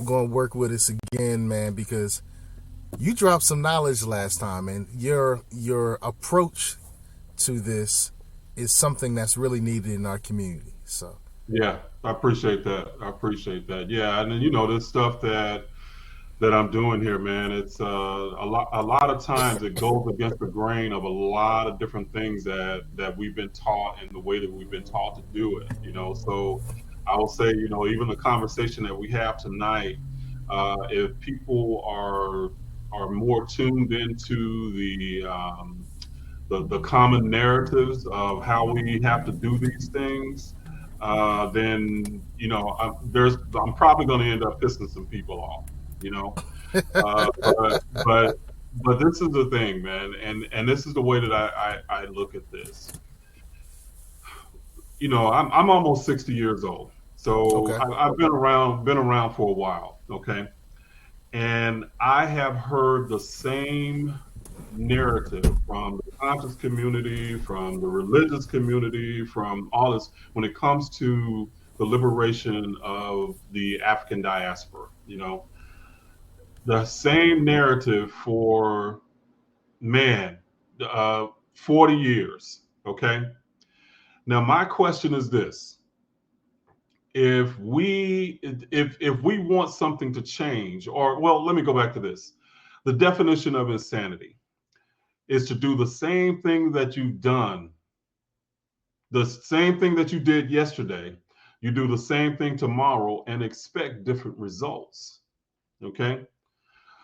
going to work with us again, man, because you dropped some knowledge last time, and your approach to this is something that's really needed in our community. So Yeah, I appreciate that. I appreciate that. Yeah, and then this stuff that I'm doing here, man. It's a lot of times it goes against the grain of a lot of different things that we've been taught and the way that we've been taught to do it. So I will say, even the conversation that we have tonight, if people are more tuned into the common narratives of how we have to do these things, then I'm probably going to end up pissing some people off. You know, but this is the thing, man, and this is the way that I look at this. I'm almost 60 years old, so okay, I've been around for a while. Okay, and I have heard the same narrative from the conscious community, from the religious community, from all this when it comes to the liberation of the African diaspora. The same narrative for man, 40 years. Okay. Now my question is this: if we want something to change, or well, let me go back to this. The definition of insanity is to do the same thing that you've done, the same thing that you did yesterday. You do the same thing tomorrow and expect different results. Okay.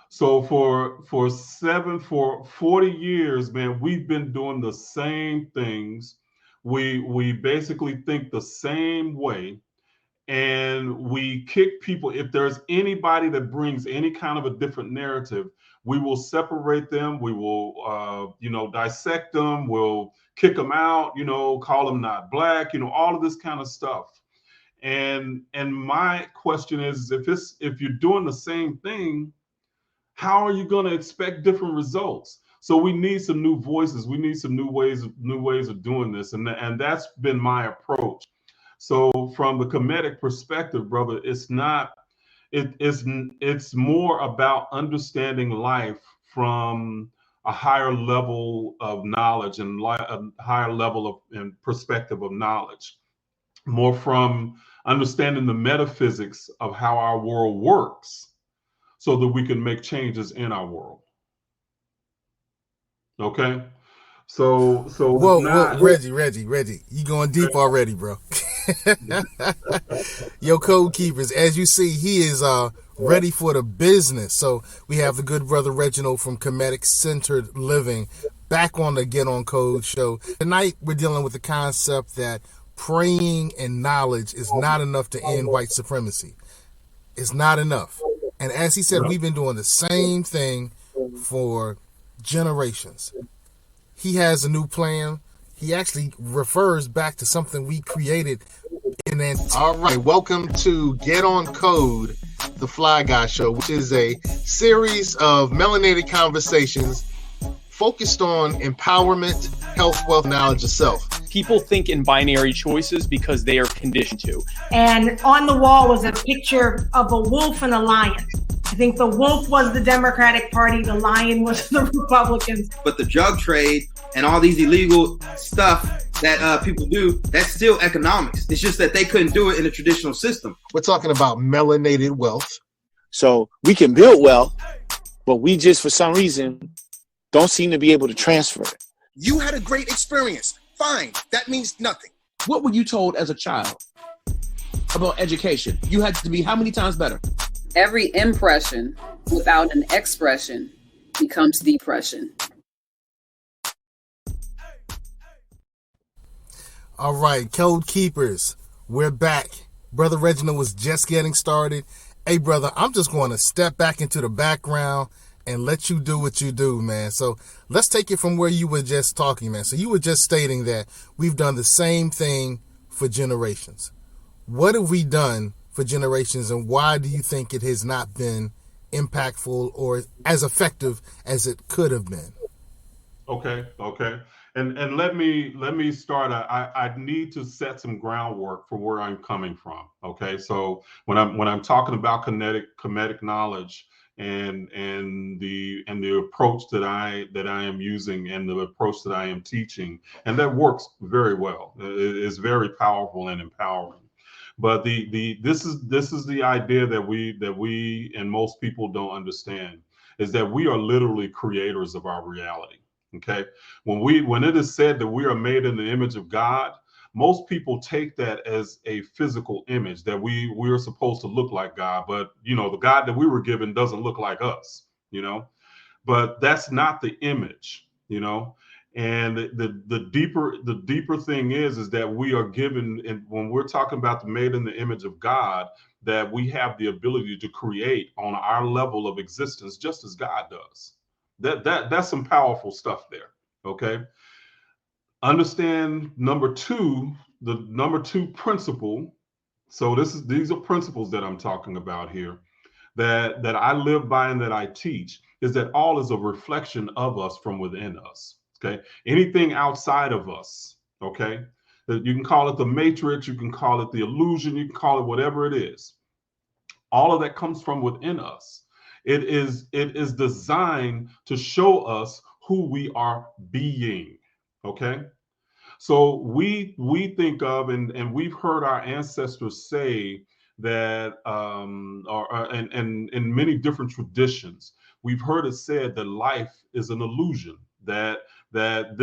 So for 40 years, man, we've been doing the same things. We basically think the same way, and we kick people. If there's anybody that brings any kind of a different narrative, we will separate them. We will, dissect them. We'll kick them out. Call them not black. All of this kind of stuff. And my question is, if you're doing the same thing, how are you going to expect different results? So we need some new voices. We need some new ways of doing this, and that's been my approach. So from the Khemetic perspective, brother, it's more about understanding life from a higher level of knowledge and a higher level of and perspective of knowledge, more from understanding the metaphysics of how our world works so that we can make changes in our world. Okay. So it's whoa, not. Reggie, you going deep already, bro. Yo, Code Keepers, as you see, he is ready for the business. So we have the good brother Reginald from Khemetic Centered Living back on the Get On Code show. Tonight we're dealing with the concept that praying and knowledge is not enough to end white supremacy. It's not enough. And as he said, we've been doing the same thing for generations. He has a new plan. He actually refers back to something we created in All right, welcome to Get On Code, the Fly Guy Show, which is a series of melanated conversations focused on empowerment, health, wealth, knowledge of self. People think in binary choices because they are conditioned to. And on the wall was a picture of a wolf and a lion. I think the wolf was the Democratic Party, the lion was the Republicans. But the drug trade and all these illegal stuff that people do, that's still economics. It's just that they couldn't do it in a traditional system. We're talking about melanated wealth. So we can build wealth, but we just, for some reason, don't seem to be able to transfer it. You had a great experience. Fine. That means nothing. What were you told as a child about education? You had to be how many times better? Every impression without an expression becomes depression. All right, Code Keepers, we're back. Brother Reginald was just getting started. Hey, brother, I'm just going to step back into the background and let you do what you do, man. So let's take it from where you were just talking, man. So you were just stating that we've done the same thing for generations. What have we done for generations, and why do you think it has not been impactful or as effective as it could have been? Okay. And let me start. I need to set some groundwork for where I'm coming from. Okay, so when I'm talking about kinetic knowledge and the approach that I am using and the approach that I am teaching, and that works very well. It's very powerful and empowering. But this is the idea that we and most people don't understand, is that we are literally creators of our reality. Okay, when it is said that we are made in the image of God, most people take that as a physical image, that we are supposed to look like God, but the God that we were given doesn't look like us, but that's not the image. And the deeper thing is that we are given, and when we're talking about the made in the image of God, that we have the ability to create on our level of existence just as God does. That's some powerful stuff there. Okay, understand the number two principle. So these are principles that I'm talking about here, that I live by and that I teach, is that all is a reflection of us from within us. Okay, anything outside of us, okay, you can call it the matrix, you can call it the illusion, you can call it whatever it is. All of that comes from within us. It is designed to show us who we are being. Okay, so we think of, and we've heard our ancestors say that, and in many different traditions, we've heard it said that life is an illusion, that the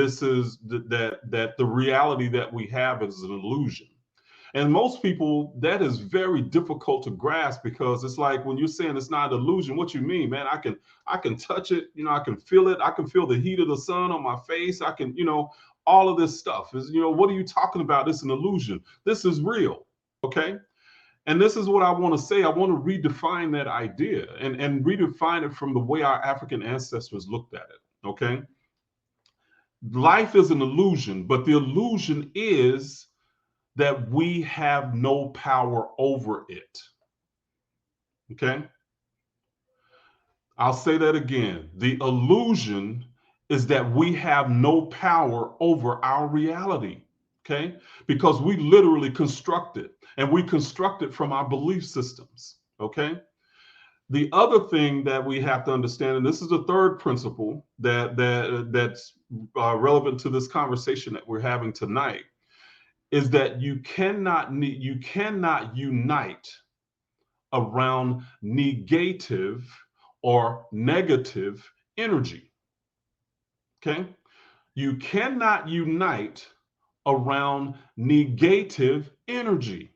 reality that we have is an illusion. And most people, that is very difficult to grasp, because it's like, when you're saying it's not an illusion, what you mean, man? I can touch it, I can feel it, I can feel the heat of the sun on my face, I can, all of this stuff is, what are you talking about? It's an illusion. This is real. Okay. And this is what I want to say. I want to redefine that idea and redefine it from the way our African ancestors looked at it. Okay. Life is an illusion, but the illusion is that we have no power over it. Okay? I'll say that again. The illusion is that we have no power over our reality. Okay? Because we literally construct it, and we construct it from our belief systems. Okay? The other thing that we have to understand, and this is the third principle that's relevant to this conversation that we're having tonight, is that you cannot unite around negative or negative energy. Okay? You cannot unite around negative energy.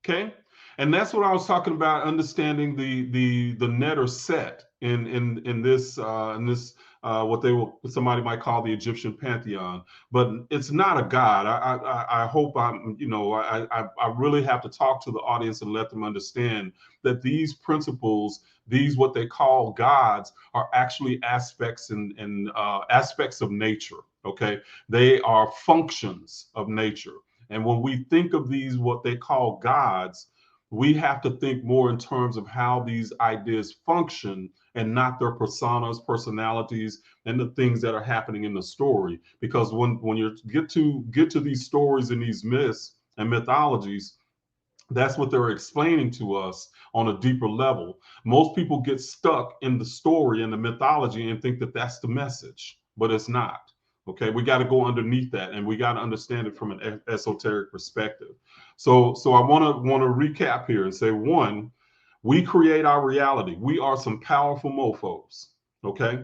Okay? And that's what I was talking about, understanding the net or set in this what somebody might call the Egyptian pantheon, but it's not a god. I hope I really have to talk to the audience and let them understand that these principles, these what they call gods, are actually aspects and aspects of nature. Okay, they are functions of nature. And when we think of these what they call gods, we have to think more in terms of how these ideas function, and not their personas, personalities, and the things that are happening in the story. Because when you get to these stories and these myths and mythologies, that's what they're explaining to us on a deeper level. Most people get stuck in the story and the mythology and think that that's the message, but it's not. Okay, we got to go underneath that, and we got to understand it from an esoteric perspective. So I want to recap here and say, one, we create our reality. We are some powerful mofos. Okay,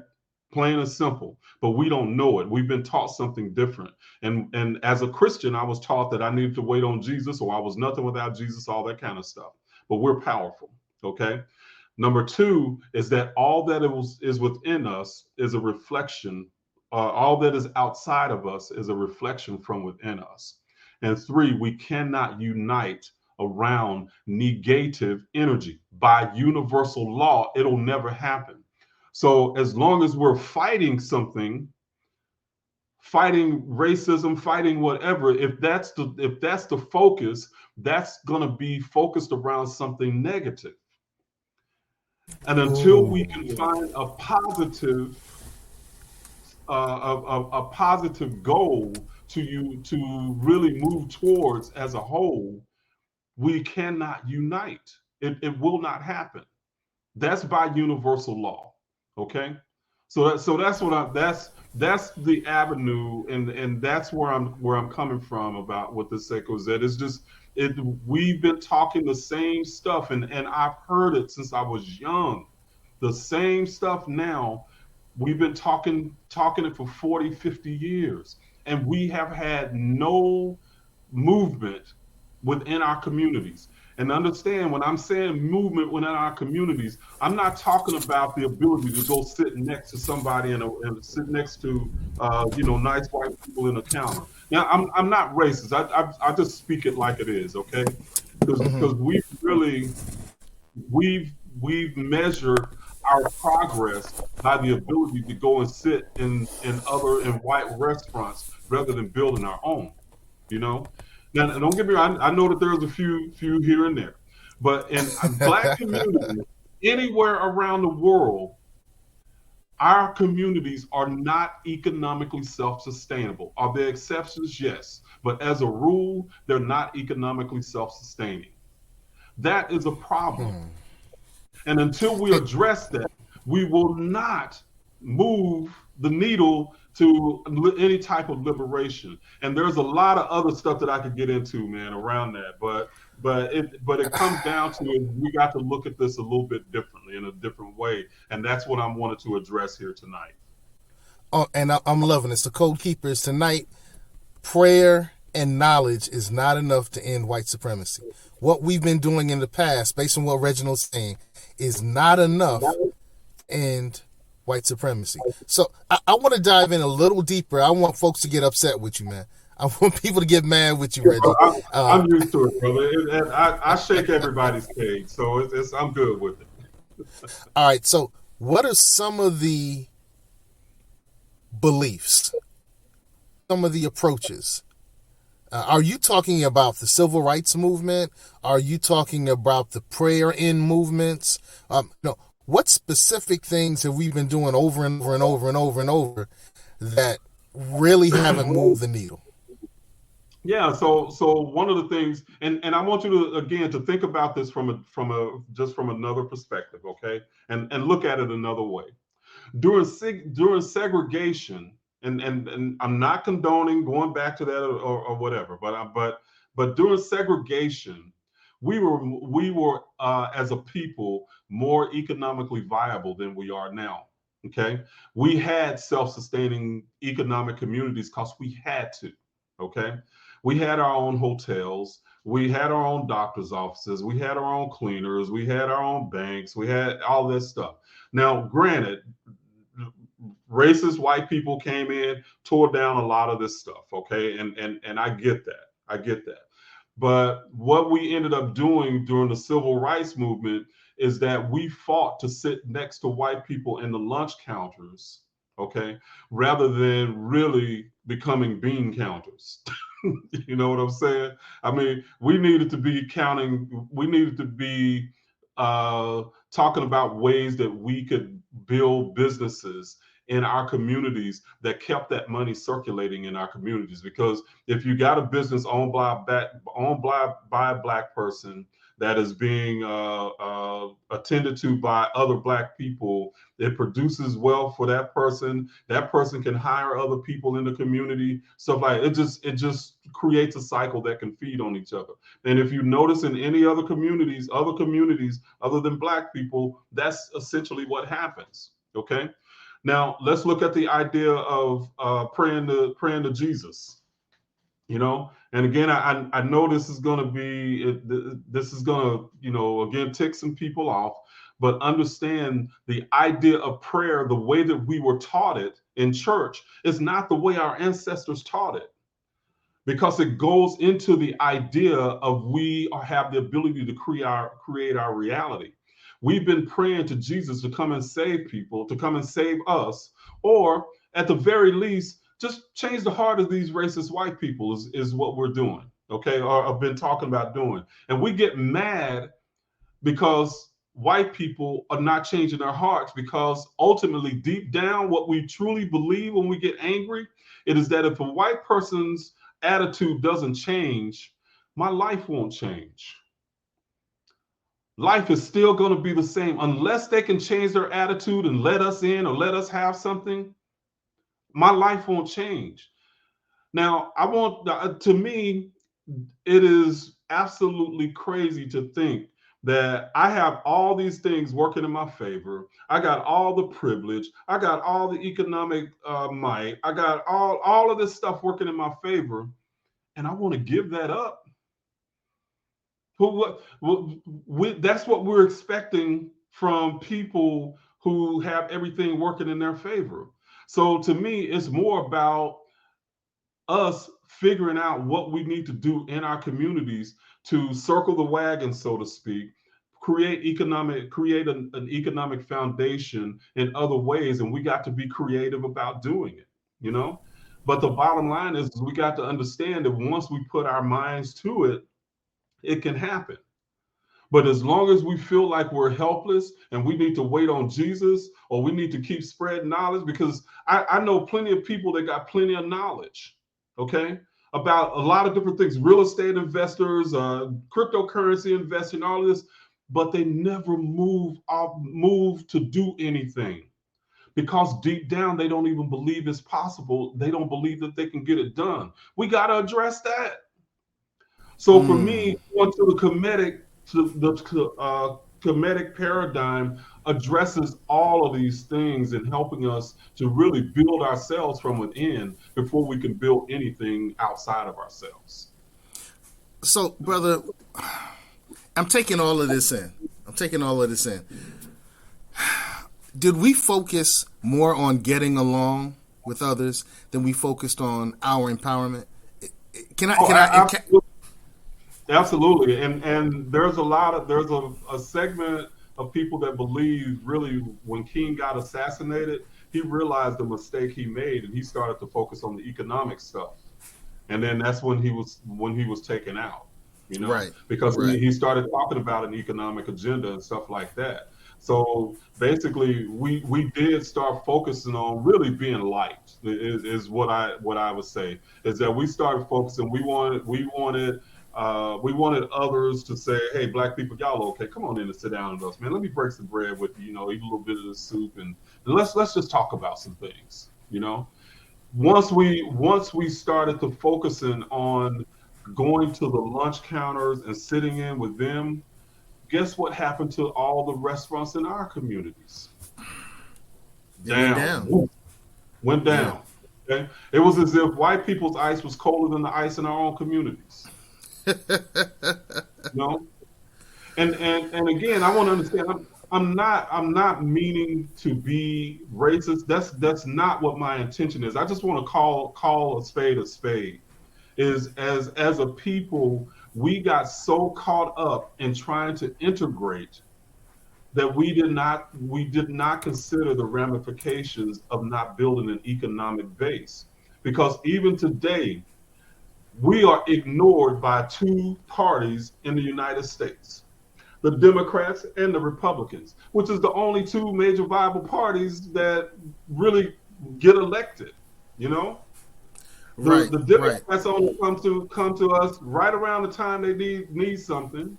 plain and simple. But we don't know it. We've been taught something different. And as a Christian, I was taught that I needed to wait on Jesus, or I was nothing without Jesus, all that kind of stuff. But we're powerful. Okay. Number two is that all that is within us is a reflection. All that is outside of us is a reflection from within us. And three, we cannot unite around negative energy. By universal law, it'll never happen. So as long as we're fighting something, fighting racism, fighting whatever, if that's the focus, that's going to be focused around something negative. And until we can find a positive a positive goal to really move towards as a whole, we cannot unite. It will not happen. That's by universal law. Okay. So that's what that's the avenue, and that's where I'm coming from about what the Seiko Z. It's just we've been talking the same stuff, and I've heard it since I was young. The same stuff now. We've been talking it for 40, 50 years, and we have had no movement within our communities. And understand, when I'm saying movement within our communities, I'm not talking about the ability to go sit next to somebody and sit next to nice white people in a counter. Now, I'm not racist. I just speak it like it is, okay? Because we've measured our progress by the ability to go and sit in white restaurants rather than building our own. You know, now don't get me wrong. I know that there's a few here and there, but in Black communities anywhere around the world, our communities are not economically self-sustainable. Are there exceptions? Yes, but as a rule, they're not economically self-sustaining. That is a problem. And until we address that, we will not move the needle to any type of liberation. And there's a lot of other stuff that I could get into, man, around that. But it comes down to we got to look at this a little bit differently, in a different way. And that's what I wanted to address here tonight. Oh, and I'm loving this. The Code Keepers tonight. Prayer and knowledge is not enough to end white supremacy. What we've been doing in the past, based on what Reginald's saying, is not enough to end white supremacy. So I want to dive in a little deeper. I want folks to get upset with you, man. I want people to get mad with you, Reggie. I'm used to it, brother. I shake everybody's cage, so I'm good with it. All right. So what are some of the beliefs, some of the approaches? Are you talking about the civil rights movement? Are you talking about the prayer in movements? What specific things have we been doing over and over and over and over and over that really haven't moved the needle? Yeah, so one of the things, and I want you to again to think about this from another perspective, okay, and look at it another way. During segregation, and I'm not condoning going back to that or whatever, but during segregation, we were as a people more economically viable than we are now. Okay, we had self-sustaining economic communities because we had to. Okay, we had our own hotels, we had our own doctor's offices, we had our own cleaners, we had our own banks, we had all this stuff. Now, granted, racist white people came in, tore down a lot of this stuff. Okay, and I get that. I get that. But what we ended up doing during the civil rights movement is that we fought to sit next to white people in the lunch counters, okay, rather than really becoming bean counters. You know what I'm saying? I mean, we needed to be talking about ways that we could build businesses in our communities that kept that money circulating in our communities. Because if you got a business owned by a Black person that is being attended to by other Black people, it produces wealth for that person. That person can hire other people in the community. Stuff like it just creates a cycle that can feed on each other. And if you notice in any other communities other than Black people, that's essentially what happens. Okay. Now let's look at the idea of praying to Jesus. You know, and again, I know this is going to again tick some people off, but understand the idea of prayer, the way that we were taught it in church, is not the way our ancestors taught it, because it goes into the idea of we have the ability to create our reality. We've been praying to Jesus to come and save people, to come and save us, or at the very least, just change the heart of these racist white people is what we're doing, okay, or have been talking about doing. And we get mad because white people are not changing their hearts, because ultimately, deep down, what we truly believe when we get angry, it is that if a white person's attitude doesn't change, my life won't change. Life is still going to be the same unless they can change their attitude and let us in or let us have something. My life won't change. Now, to me, it is absolutely crazy to think that I have all these things working in my favor. I got all the privilege. I got all the economic might. I got all of this stuff working in my favor, and I want to give that up. That's what we're expecting from people who have everything working in their favor. So to me, it's more about us figuring out what we need to do in our communities to circle the wagon, so to speak, create an economic foundation in other ways, and we got to be creative about doing it, you know. But the bottom line is we got to understand that once we put our minds to it, it can happen. But as long as we feel like we're helpless and we need to wait on Jesus, or we need to keep spreading knowledge, because I know plenty of people that got plenty of knowledge, okay, about a lot of different things, real estate investors, cryptocurrency investing, all of this, but they never move to do anything, because deep down they don't even believe it's possible. They don't believe that they can get it done. We got to address that. So for me, going to the Khemetic paradigm addresses all of these things and helping us to really build ourselves from within before we can build anything outside of ourselves. So, brother, I'm taking all of this in. Did we focus more on getting along with others than we focused on our empowerment? Absolutely. And there's a segment of people that believe really when King got assassinated, he realized the mistake he made and he started to focus on the economic stuff. And then that's when he was taken out, you know, right, because right. he started talking about an economic agenda and stuff like that. So basically, we did start focusing on really being liked. Is what I would say is that we started focusing. We wanted others to say, "Hey, black people, y'all okay? Come on in and sit down with us, man. Let me break some bread with you. You know, eat a little bit of the soup, and let's just talk about some things." You know, once we started to focusing on going to the lunch counters and sitting in with them, guess what happened to all the restaurants in our communities? Went down. Yeah. Okay? It was as if white people's ice was colder than the ice in our own communities. You know? And again, I want to understand. I'm not meaning to be racist. That's not what my intention is. I just want to call a spade a spade. Is as a people, we got so caught up in trying to integrate that we did not consider the ramifications of not building an economic base. Because even today, we are ignored by two parties in the United States, the Democrats and the Republicans, which is the only two major viable parties that really get elected, you know? The Democrats only come to us right around the time they need something.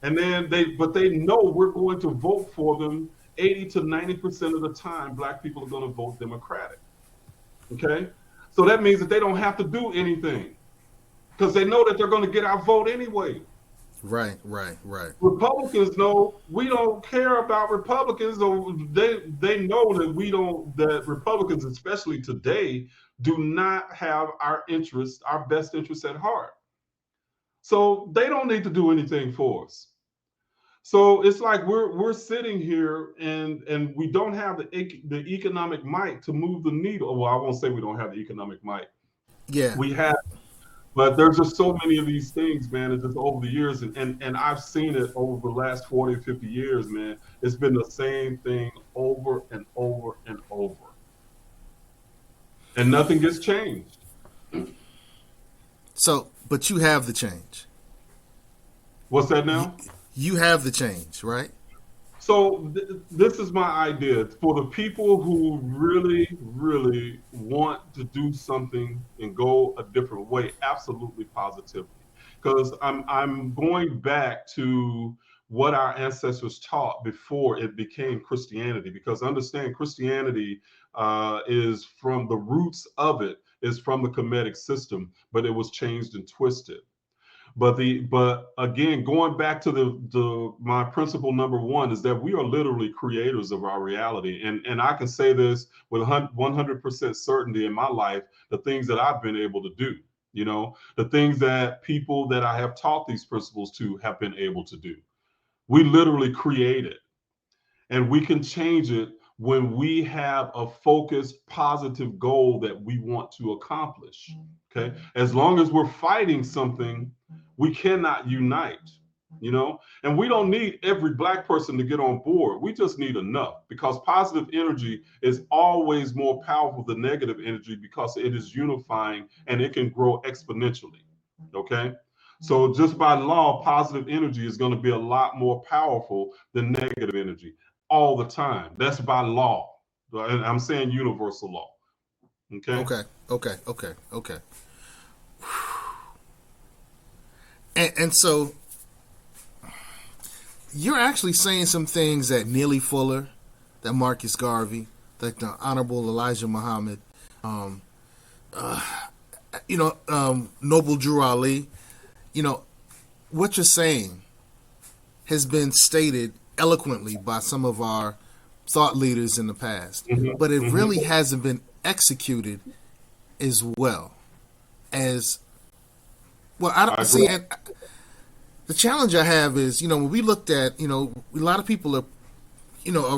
And then they know we're going to vote for them 80 to 90% of the time. Black people are going to vote Democratic. Okay? So that means that they don't have to do anything because they know that they're going to get our vote anyway. Right. Republicans know we don't care about Republicans. They know that Republicans, especially today, do not have our best interests at heart. So they don't need to do anything for us. So it's like we're sitting here and we don't have the economic might to move the needle. Well, I won't say we don't have the economic might. Yeah. We have, but there's just so many of these things, man. It's just over the years, and I've seen it over the last 40, 50 years, man. It's been the same thing over and over and over. And nothing gets changed. So, but you have the change. What's that now? you have the change, right? So this is my idea for the people who really, really want to do something and go a different way. Absolutely, positively, because I'm going back to what our ancestors taught before it became Christianity. Because understand, Christianity is from the roots of it is from the Khemetic system, but it was changed and twisted. But again, going back to the my principle number one is that we are literally creators of our reality, and I can say this with 100% certainty in my life. The things that I've been able to do, the things that people that I have taught these principles to have been able to do, we literally create it, and we can change it when we have a focused, positive goal that we want to accomplish. Okay. As long as we're fighting something, we cannot unite, and we don't need every Black person to get on board. We just need enough, because positive energy is always more powerful than negative energy, because it is unifying and it can grow exponentially. Okay. So just by law, positive energy is going to be a lot more powerful than negative energy all the time. That's by law. And I'm saying universal law. Okay. Okay. And so you're actually saying some things that Neely Fuller, that Marcus Garvey, that the Honorable Elijah Muhammad, Noble Drew Ali, what you're saying has been stated eloquently by some of our thought leaders in the past, but it really hasn't been executed as well as well. I don't see. And the challenge I have is, when we looked at, a lot of people are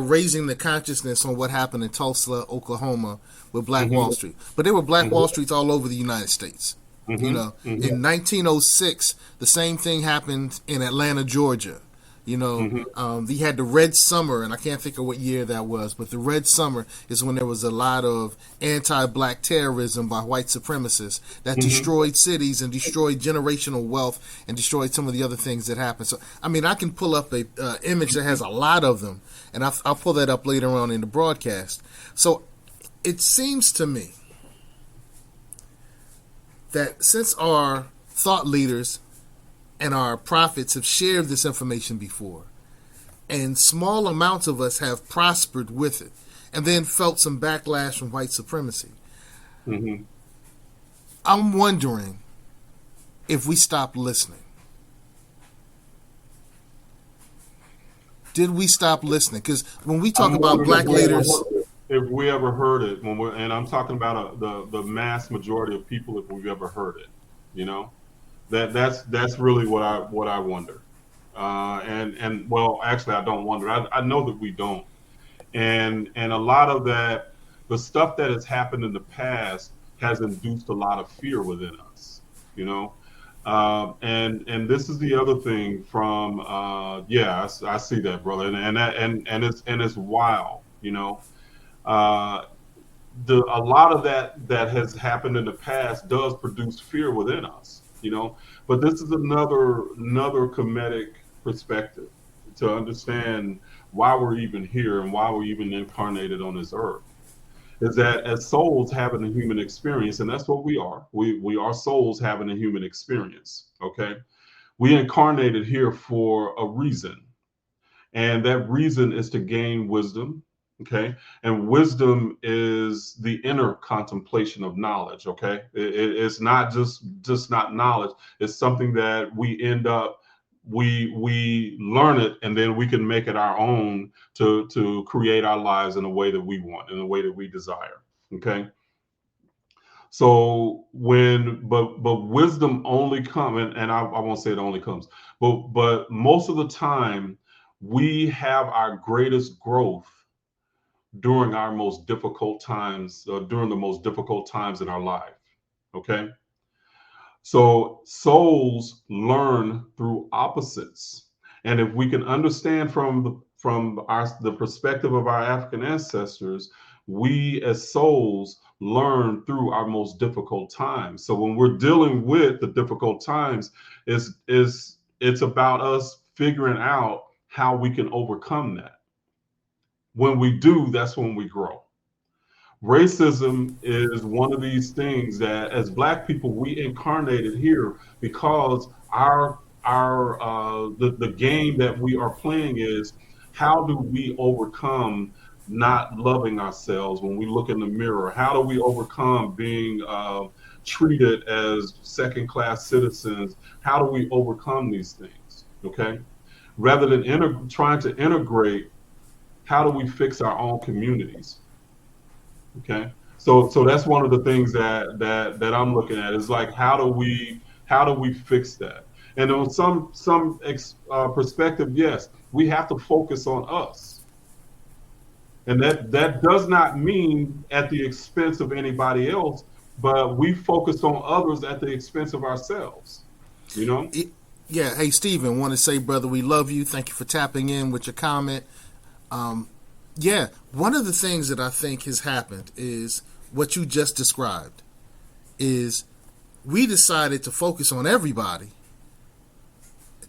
raising the consciousness on what happened in Tulsa, Oklahoma, with Black Wall Street, but there were Black Wall Streets all over the United States. In 1906, the same thing happened in Atlanta, Georgia. They had the Red Summer, and I can't think of what year that was, but the Red Summer is when there was a lot of anti-Black terrorism by white supremacists that destroyed cities and destroyed generational wealth and destroyed some of the other things that happened. So, I can pull up a image that has a lot of them, and I'll pull that up later on in the broadcast. So it seems to me that since our thought leaders and our prophets have shared this information before, and small amounts of us have prospered with it, and then felt some backlash from white supremacy, I'm wondering if we stopped listening. Did we stop listening? Because when we talk about Black leaders, if we ever heard it, and I'm talking about the mass majority of people, if we've ever heard it, that's really what I wonder. And well, actually, I don't wonder. I know that we don't. And a lot of that, the stuff that has happened in the past has induced a lot of fear within us. And this is the other thing from I see that, brother, and it's wild. A lot of that has happened in the past does produce fear within us. But this is another Khemetic perspective to understand why we're even here and why we're even incarnated on this earth. Is that as souls having a human experience, and that's what we are. We are souls having a human experience. Okay, we incarnated here for a reason, and that reason is to gain wisdom. Okay, and wisdom is the inner contemplation of knowledge. Okay, it's not just not knowledge. It's something that we end up we learn it, and then we can make it our own to create our lives in a way that we want, in a way that we desire. Okay. So but wisdom only comes, and I won't say it only comes, but most of the time we have our greatest growth during our most difficult times, during the most difficult times in our life. Okay. So souls learn through opposites. And if we can understand from the perspective of our African ancestors, we as souls learn through our most difficult times. So when we're dealing with the difficult times, it's about us figuring out how we can overcome that. When we do, that's when we grow. Racism is one of these things that, as Black people, we incarnated here because the game that we are playing is, how do we overcome not loving ourselves when we look in the mirror? How do we overcome being treated as second-class citizens? How do we overcome these things? Okay, rather than trying to integrate, how do we fix our own communities? Okay, so that's one of the things that I'm looking at is like, how do we fix that? And on some perspective, yes, we have to focus on us, and that does not mean at the expense of anybody else, but we focus on others at the expense of ourselves. You know? Yeah. Hey, Stephen, want to say, brother, we love you. Thank you for tapping in with your comment. Yeah, one of the things that I think has happened is what you just described. Is we decided to focus on everybody,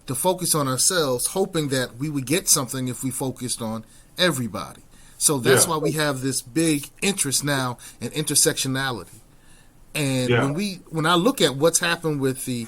to focus on ourselves, hoping that we would get something if we focused on everybody. So that's why we have this big interest now in intersectionality. And when I look at what's happened with the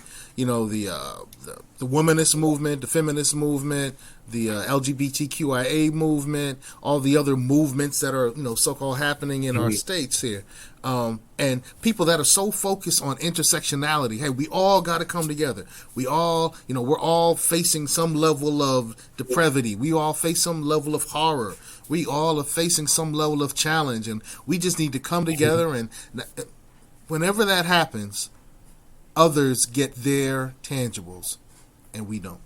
womanist movement, the feminist movement, the LGBTQIA movement, all the other movements that are so-called happening in our states here, and people that are so focused on intersectionality. Hey, we all got to come together. We all, we're all facing some level of depravity. We all face some level of horror. We all are facing some level of challenge, and we just need to come together. And whenever that happens, others get their tangibles, and we don't.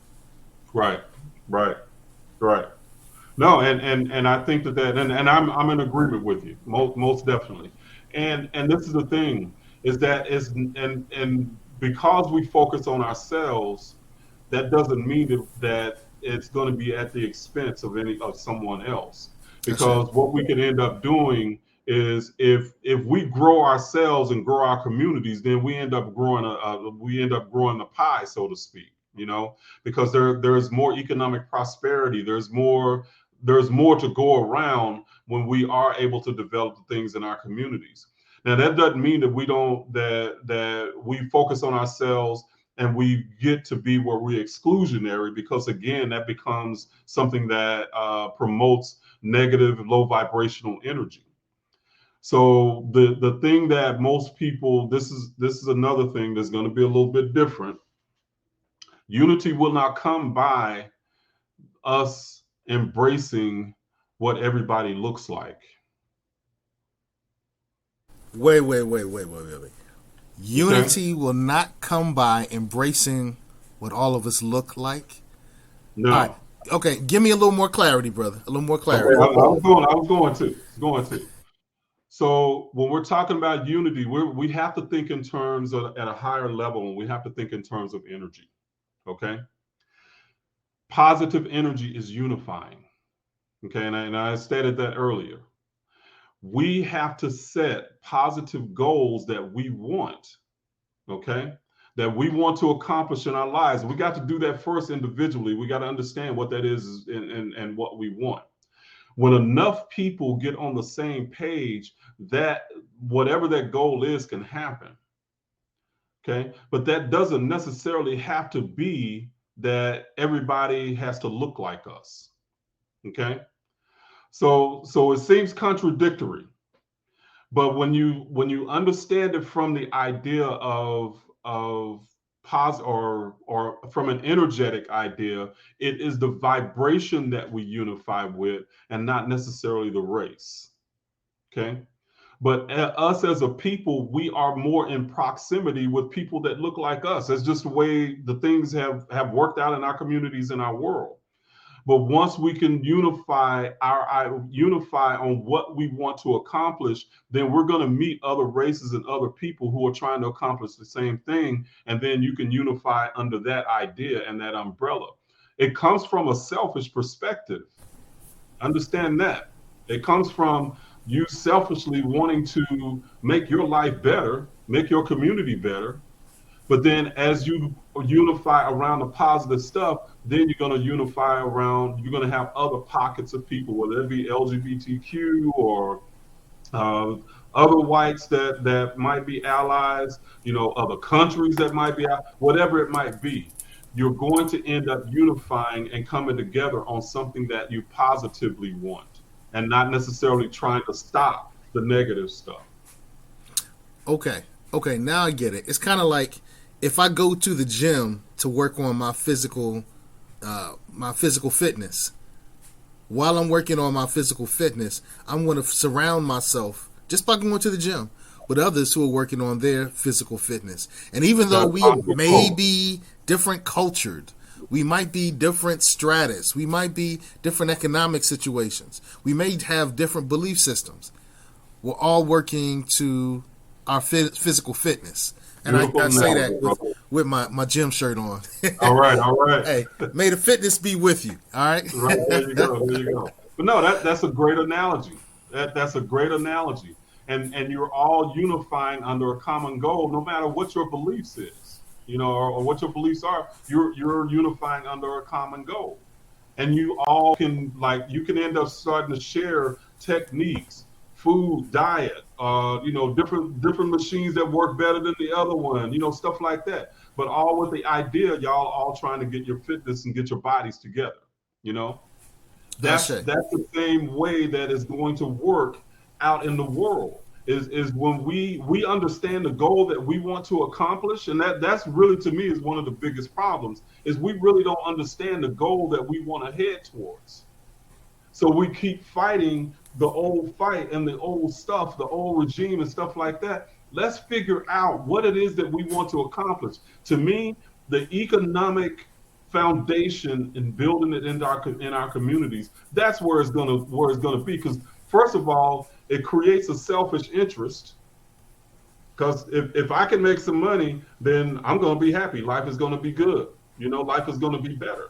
Right. No, and I think that and I'm in agreement with you, most definitely. And this is the thing, is that and because we focus on ourselves, that doesn't mean that it's going to be at the expense of someone else. Because what we could end up doing is, if we grow ourselves and grow our communities, then we end up growing the pie, so to speak. Because there's more economic prosperity. There's more to go around when we are able to develop the things in our communities. Now, that doesn't mean that that we focus on ourselves and we get to be where we're exclusionary, because again, that becomes something that promotes negative, low vibrational energy. So the thing that most people, this is another thing that's going to be a little bit different. Unity will not come by us embracing what everybody looks like. Wait. Unity will not come by embracing what all of us look like? No. All right. Okay, give me a little more clarity, brother. A little more clarity. Okay, I was going to. So when we're talking about unity, we have to think in terms of, at a higher level, and we have to think in terms of energy. Okay. Positive energy is unifying. Okay. And I stated that earlier. We have to set positive goals that we want. Okay. That we want to accomplish in our lives. We got to do that first individually. We got to understand what that is and what we want. When enough people get on the same page, that whatever that goal is can happen. Okay. But that doesn't necessarily have to be that everybody has to look like us. Okay. So it seems contradictory, but when you understand it from the idea of positive, or from an energetic idea, it is the vibration that we unify with, and not necessarily the race. Okay. But us as a people, we are more in proximity with people that look like us. That's just the way the things have worked out in our communities, in our world. But once we can unify on what we want to accomplish, then we're going to meet other races and other people who are trying to accomplish the same thing. And then you can unify under that idea and that umbrella. It comes from a selfish perspective. Understand that. It comes from you selfishly wanting to make your life better, make your community better. But then as you unify around the positive stuff, then you're going to unify around, you're going to have other pockets of people, whether it be LGBTQ or uh, other whites that might be allies, other countries that might be, whatever it might be. You're going to end up unifying and coming together on something that you positively want, and not necessarily trying to stop the negative stuff. Okay, now I get it. It's kind of like if I go to the gym to work on my physical fitness. While I'm working on my physical fitness, I'm going to surround myself just by going to the gym with others who are working on their physical fitness. And even though we may be different cultured, we might be different stratus, we might be different economic situations, we may have different belief systems, we're all working to our physical fitness. And I say that with my gym shirt on. All right. Hey, may the fitness be with you. All right. Right, there you go. But no, that's a great analogy. That's a great analogy. And you're all unifying under a common goal, no matter what your beliefs is, or what your beliefs are. You're unifying under a common goal, and you all can you can end up starting to share techniques, food, diet, different machines that work better than the other one, stuff like that. But all with the idea, y'all all trying to get your fitness and get your bodies together. That's the same way that is going to work out in the world. Is when we understand the goal that we want to accomplish, and that's really, to me, is one of the biggest problems. Is we really don't understand the goal that we want to head towards. So we keep fighting the old fight and the old stuff, the old regime and stuff like that. Let's figure out what it is that we want to accomplish. To me, the economic foundation and building it in our communities, that's where it's gonna be. Because first of all, it creates a selfish interest. Because if I can make some money, then I'm gonna be happy. Life is gonna be good. Life is gonna be better.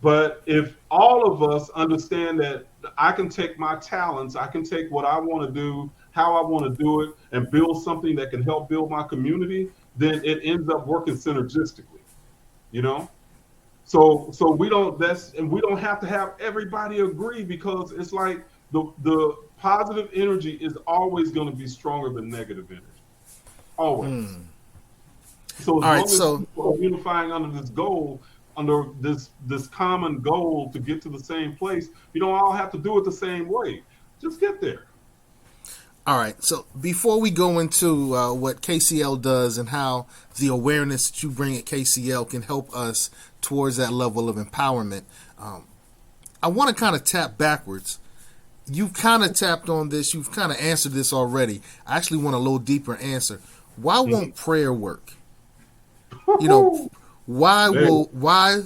But if all of us understand that I can take my talents, I can take what I want to do, how I want to do it, and build something that can help build my community, then it ends up working synergistically. So we don't have to have everybody agree, because it's like the positive energy is always going to be stronger than negative energy. Always. So as long as people are unifying under this goal, under this common goal to get to the same place, you don't all have to do it the same way. Just get there. All right. So before we go into what KCL does and how the awareness that you bring at KCL can help us towards that level of empowerment, I want to kind of tap backwards. You've kind of tapped on this. You've kind of answered this already. I actually want a little deeper answer. Why won't prayer work? Why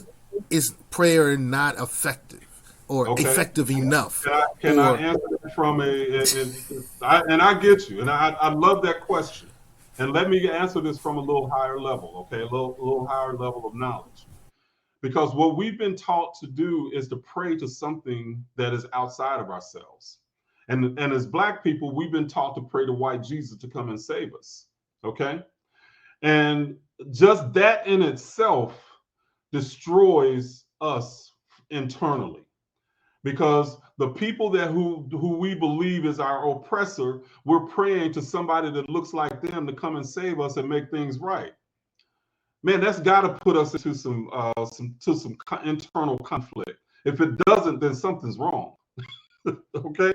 is prayer not effective or effective enough? Can I answer that from I get you, and I love that question. And let me answer this from a little higher level, okay? A little higher level of knowledge. Because what we've been taught to do is to pray to something that is outside of ourselves. And as Black people, we've been taught to pray to white Jesus to come and save us, okay? And just that in itself destroys us internally, because the people who we believe is our oppressor, we're praying to somebody that looks like them to come and save us and make things right. Man, that's got to put us into some internal conflict. If it doesn't, then something's wrong. Okay.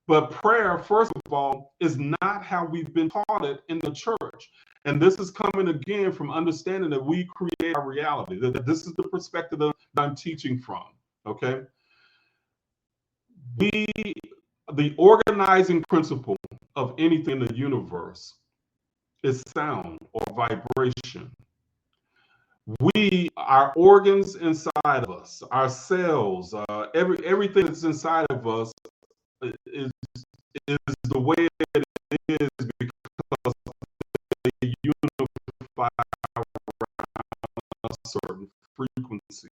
But prayer, first of all, is not how we've been taught it in the church. And this is coming again from understanding that we create our reality, that this is the perspective that I'm teaching from, okay? The organizing principle of anything in the universe is sound or vibration. Our organs inside of us, our cells, everything that's inside of us is the way it is because they unify around a certain frequency.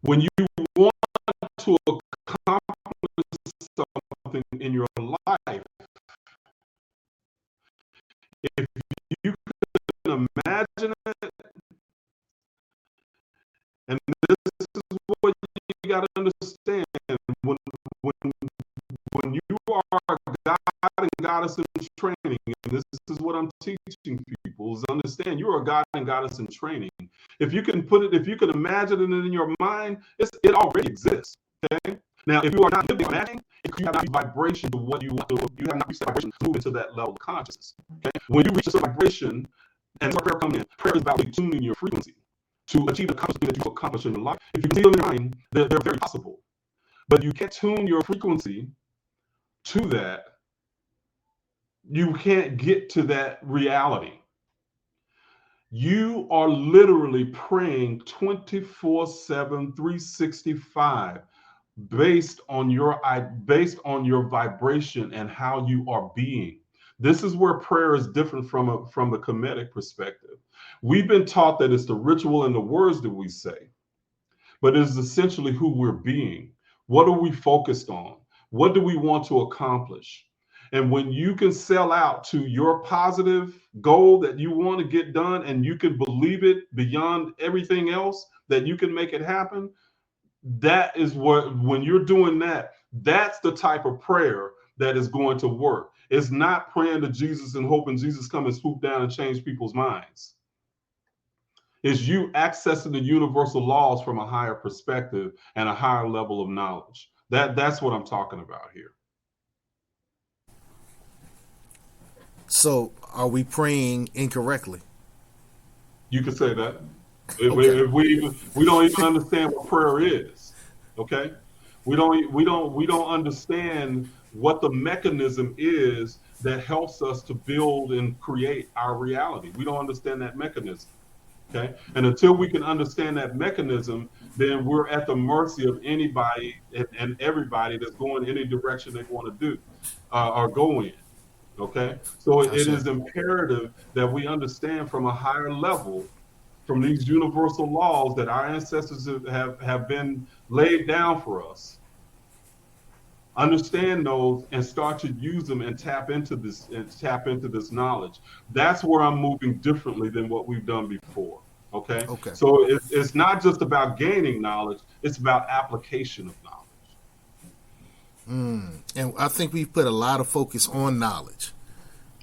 When you want to accomplish something in your life, And this is what you got to understand. When, when you are God and Goddess in training, and this is what I'm teaching people, is understand you are a God and Goddess in training. If you can put it, if you can imagine it in your mind, it already exists. Okay. Now, if you are not living imagining, you have not vibration to what you want to, you have not reached that vibration to move into that level of consciousness. Okay. When you reach a certain vibration, and prayer comes in, prayer is about tuning your frequency to achieve the accomplishment that you accomplish in your life. If you can feel in your mind, they're very possible. But you can't tune your frequency to that, you can't get to that reality. You are literally praying 24/7, 365 based on your vibration and how you are being. This is where prayer is different from the Khemetic perspective. We've been taught that it's the ritual and the words that we say, but it is essentially who we're being. What are we focused on? What do we want to accomplish? And when you can sell out to your positive goal that you want to get done, and you can believe it beyond everything else that you can make it happen, that is what, when you're doing that, that's the type of prayer that is going to work. It's not praying to Jesus and hoping Jesus come and swoop down and change people's minds. Is you accessing the universal laws from a higher perspective and a higher level of knowledge. That's what I'm talking about here. So, are we praying incorrectly? You could say that. If Okay. we don't even understand what prayer is, okay? We don't understand what the mechanism is that helps us to build and create our reality. We don't understand that mechanism. Okay. And until we can understand that mechanism, then we're at the mercy of anybody and everybody that's going any direction they want to do or go in. Okay. So it is imperative that we understand from a higher level, from these universal laws that our ancestors have been laid down for us. Understand those and start to use them and tap into this knowledge. That's where I'm moving differently than what we've done before. Okay. Okay. So it's not just about gaining knowledge, it's about application of knowledge. And I think we've put a lot of focus on knowledge.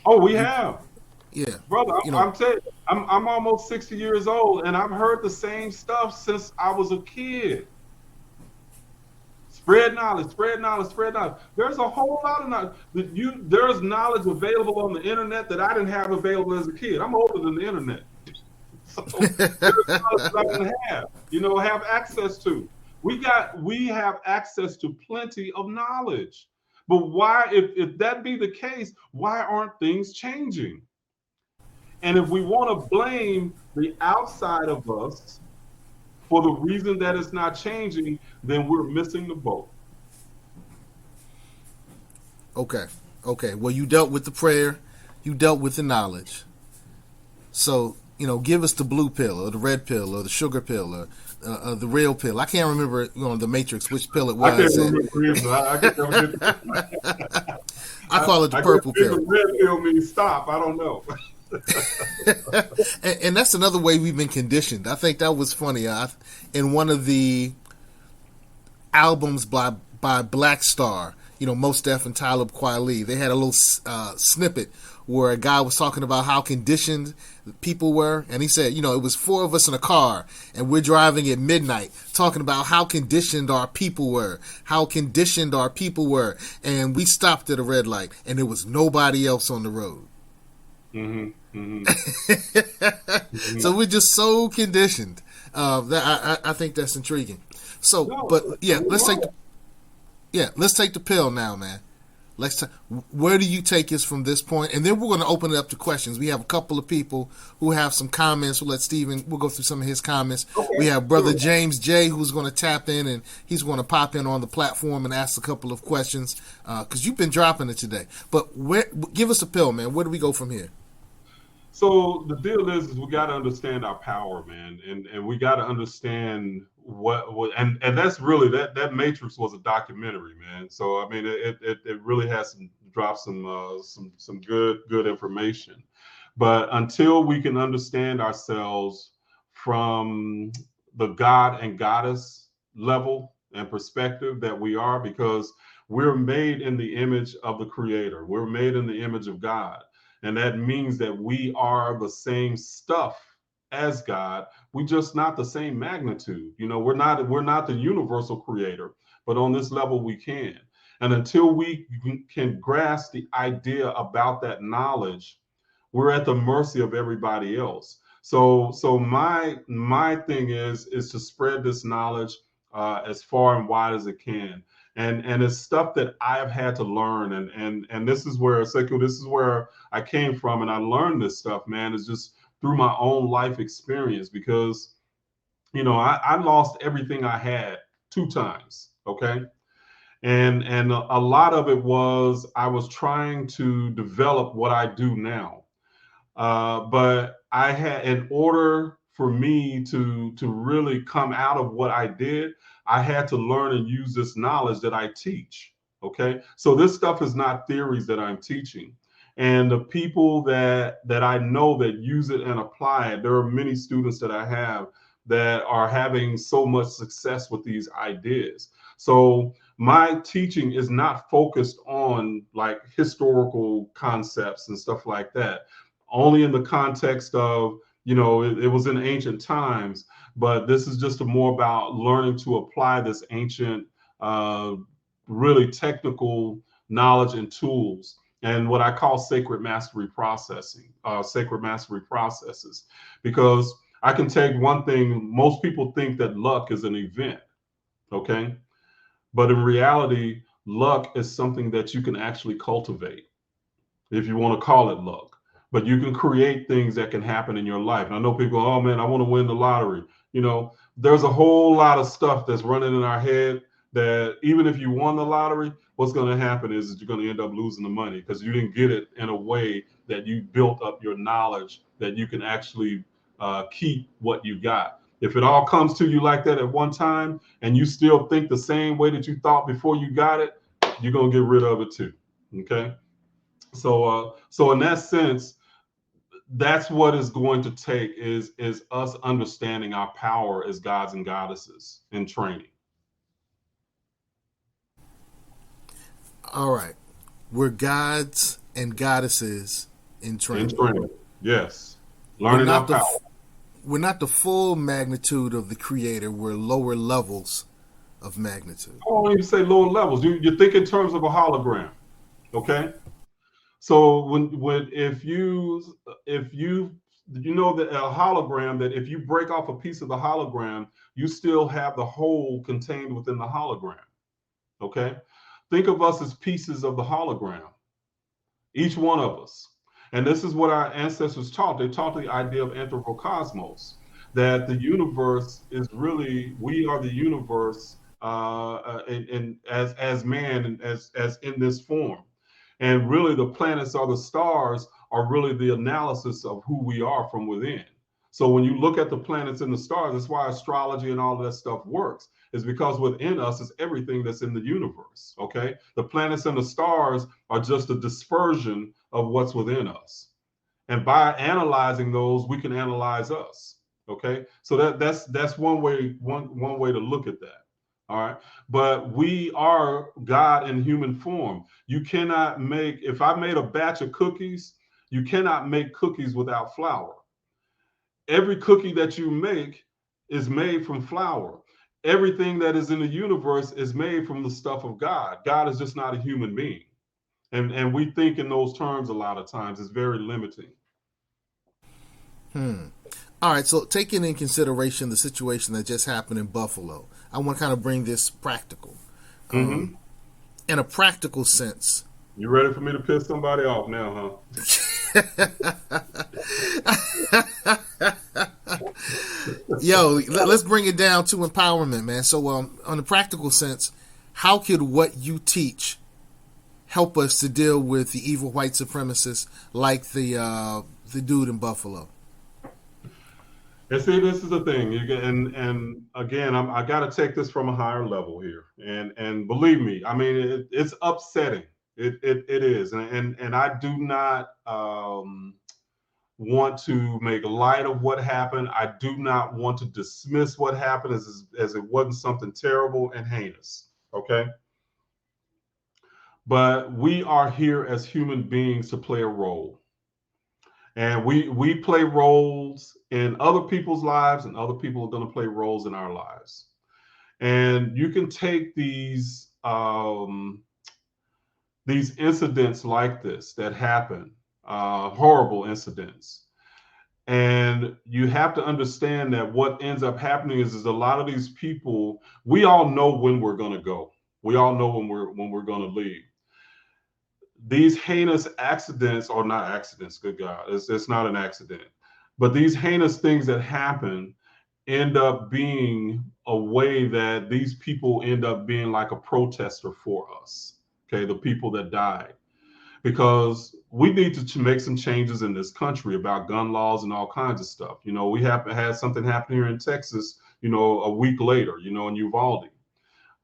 Oh, we have. Yeah. Brother, I'm telling you, I'm almost 60 years old, and I've heard the same stuff since I was a kid. Spread knowledge, spread knowledge, spread knowledge. There's a whole lot of knowledge. There's knowledge available on the internet that I didn't have available as a kid. I'm older than the internet. So there's knowledge that I didn't have access to. We have access to plenty of knowledge. But why, if that be the case, why aren't things changing? And if we want to blame the outside of us for the reason that it's not changing, then we're missing the boat. Okay. Well, you dealt with the prayer, you dealt with the knowledge. So, give us the blue pill or the red pill or the sugar pill or the real pill. I can't remember, the Matrix, which pill it was. I can't remember. I call it the purple pill. The red pill means stop. I don't know. and that's another way we've been conditioned. I think that was funny. In one of the albums by Black Star, Mos Def and Talib Kweli, they had a little snippet where a guy was talking about how conditioned people were, and he said, it was 4 of us in a car, and we're driving at midnight, talking about how conditioned our people were, and we stopped at a red light, and there was nobody else on the road. So we're just so conditioned. That I think that's intriguing. So, let's take the pill now, man. Where do you take us from this point? And then we're going to open it up to questions. We have a couple of people who have some comments. We'll go through some of his comments. Okay, we have Brother James J, who's going to tap in, and he's going to pop in on the platform and ask a couple of questions because you've been dropping it today. But give us a pill, man. Where do we go from here? So the deal is we got to understand our power, man, and we got to understand what and that's really that Matrix was a documentary, man. So I mean, it really has dropped some good information, but until we can understand ourselves from the God and goddess level and perspective that we are, because we're made in the image of the Creator. We're made in the image of God. And that means that we are the same stuff as God. We just not the same magnitude. You know, we're not the universal creator, but on this level we can. And until we can grasp the idea about that knowledge, we're at the mercy of everybody else. So my thing is to spread this knowledge as far and wide as it can. And it's stuff that I've had to learn, and this is where Sekou, this is where I came from, and I learned this stuff, man, is just through my own life experience, because you know I lost everything I had 2 times, okay, and a lot of it was I was trying to develop what I do now, but I had, in order for me to really come out of what I did, I had to learn and use this knowledge that I teach. Okay, so this stuff is not theories that I'm teaching, and the people that I know that use it and apply it, there are many students that I have that are having so much success with these ideas. So my teaching is not focused on like historical concepts and stuff like that, only in the context of, you know, it was in ancient times, but this is just more about learning to apply this ancient, really technical knowledge and tools, and what I call sacred mastery processing, sacred mastery processes. Because I can take one thing, most people think that luck is an event, okay? But in reality, luck is something that you can actually cultivate, if you want to call it luck. But you can create things that can happen in your life. And I know people go, oh man, I want to win the lottery. You know, there's a whole lot of stuff that's running in our head that even if you won the lottery, what's going to happen is that you're going to end up losing the money because you didn't get it in a way that you built up your knowledge that you can actually keep what you got. If it all comes to you like that at one time and you still think the same way that you thought before you got it, you're going to get rid of it too. Okay. So in that sense, that's what is going to take is us understanding our power as gods and goddesses in training. All right. We're gods and goddesses in training. In training, yes. We're Learning our not the power. we're not the full magnitude of the creator. We're lower levels of magnitude. I don't even say lower levels. You think in terms of a hologram, okay? So when if you know that a hologram, that if you break off a piece of the hologram, you still have the whole contained within the hologram. Okay? Think of us as pieces of the hologram, each one of us. And this is what our ancestors taught. They taught the idea of anthropocosmos, that the universe is really, we are the universe, and as man and as in this form. And really, the planets or the stars are really the analysis of who we are from within. So when you look at the planets and the stars, that's why astrology and all of that stuff works, is because within us is everything that's in the universe, okay? The planets and the stars are just a dispersion of what's within us. And by analyzing those, we can analyze us, okay? So that's one way to look at that. All right. But we are God in human form. You cannot make, if I made a batch of cookies, you cannot make cookies without flour. Every cookie that you make is made from flour. Everything that is in the universe is made from the stuff of God. God is just not a human being. And we think in those terms a lot of times. It's very limiting. All right, so taking in consideration the situation that just happened in Buffalo, I want to kind of bring this practical. In a practical sense. You ready for me to piss somebody off now, huh? Yo, let's bring it down to empowerment, man. So, on a practical sense, how could what you teach help us to deal with the evil white supremacists like the dude in Buffalo? And see, this is the thing, and again, I got to take this from a higher level here, and believe me, I mean, it's upsetting. It is, and I do not want to make light of what happened. I do not want to dismiss what happened as it wasn't something terrible and heinous. Okay. But we are here as human beings to play a role. And we play roles in other people's lives, and other people are going to play roles in our lives. And you can take these incidents like this that happen, horrible incidents, and you have to understand that what ends up happening is a lot of these people, we all know when we're going to go. We all know when we're going to leave. These heinous accidents, or not accidents, good God, it's not an accident, but these heinous things that happen end up being a way that these people end up being like a protester for us, okay, the people that died. Because we need to make some changes in this country about gun laws and all kinds of stuff. You know, we have had something happen here in Texas, you know, a week later, you know, in Uvalde.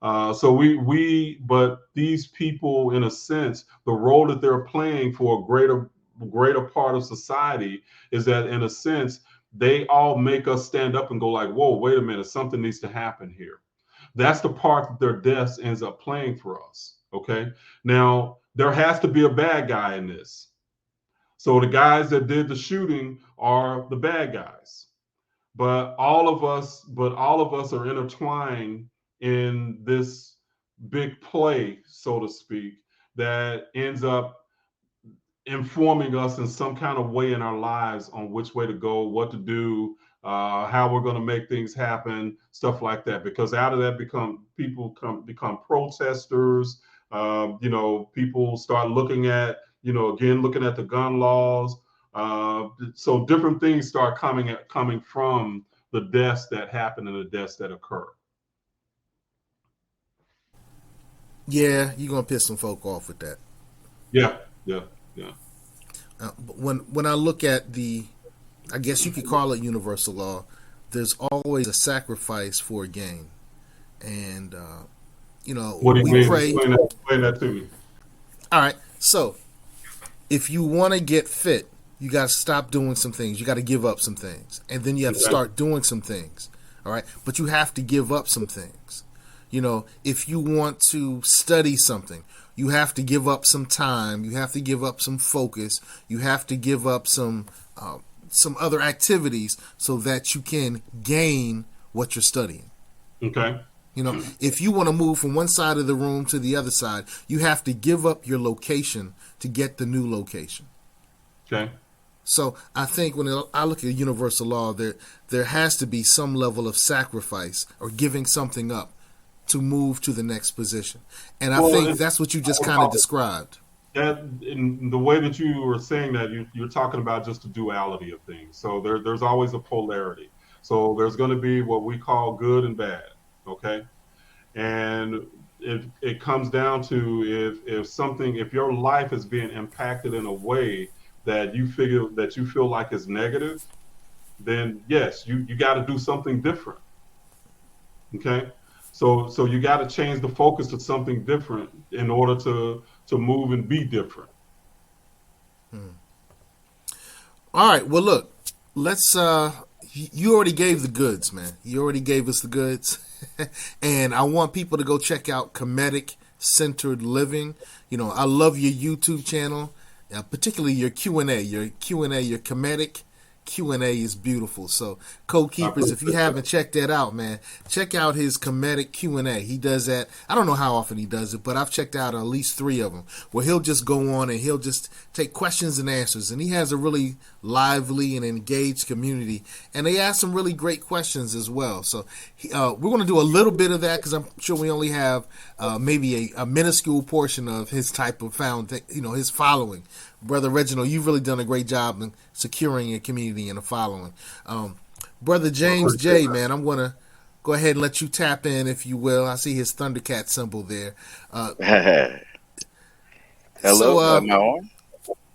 But these people, in a sense, the role that they're playing for a greater part of society is that, in a sense, they all make us stand up and go like, whoa, wait a minute, something needs to happen here. That's the part that their deaths ends up playing for us. Okay. Now, there has to be a bad guy in this. So the guys that did the shooting are the bad guys. But all of us are intertwined in this big play, so to speak, that ends up informing us in some kind of way in our lives on which way to go, what to do, how we're going to make things happen, stuff like that. Because out of that become protesters. You know, people start looking at, you know, again, looking at the gun laws. So different things start coming from the deaths that happen and the deaths that occur. Yeah, you're gonna piss some folk off with that. Yeah. But when I look at I guess you could call it universal law, there's always a sacrifice for a gain, and you know, what do you mean? Pray. Explain that to me. All right, so if you want to get fit, you got to stop doing some things. You got to give up some things, and then you have to start doing some things. All right, but you have to give up some things. You know, if you want to study something, you have to give up some time. You have to give up some focus. You have to give up some other activities so that you can gain what you're studying. Okay. You know, if you want to move from one side of the room to the other side, you have to give up your location to get the new location. Okay. So I think when I look at universal law, there has to be some level of sacrifice or giving something up to move to the next position. And I think that's what you just kind of described. That, in the way that you were saying that, you're talking about just the duality of things. So there's always a polarity. So there's going to be what we call good and bad. Okay. And it comes down to if your life is being impacted in a way that you feel like is negative, then yes, you got to do something different. Okay. So you got to change the focus to something different in order to move and be different. All right. Well, look, let's. You already gave the goods, man. You already gave us the goods, and I want people to go check out Khemetic Centered Living. You know, I love your YouTube channel, particularly your Q&A. Your Khemetic Q&A is beautiful. So, Code Keepers, if you haven't checked that out, man, check out his Khemetic Q&A. He does that. I don't know how often he does it, but I've checked out at least 3 of them where he'll just go on and he'll just take questions and answers. And he has a really lively and engaged community. And they ask some really great questions as well. So we're going to do a little bit of that because I'm sure we only have maybe a minuscule portion of his type of his following. Brother Reginald, you've really done a great job in securing a community and a following. Brother James J, man, I'm going to go ahead and let you tap in, if you will. I see his Thundercat symbol there. Hello, am I on?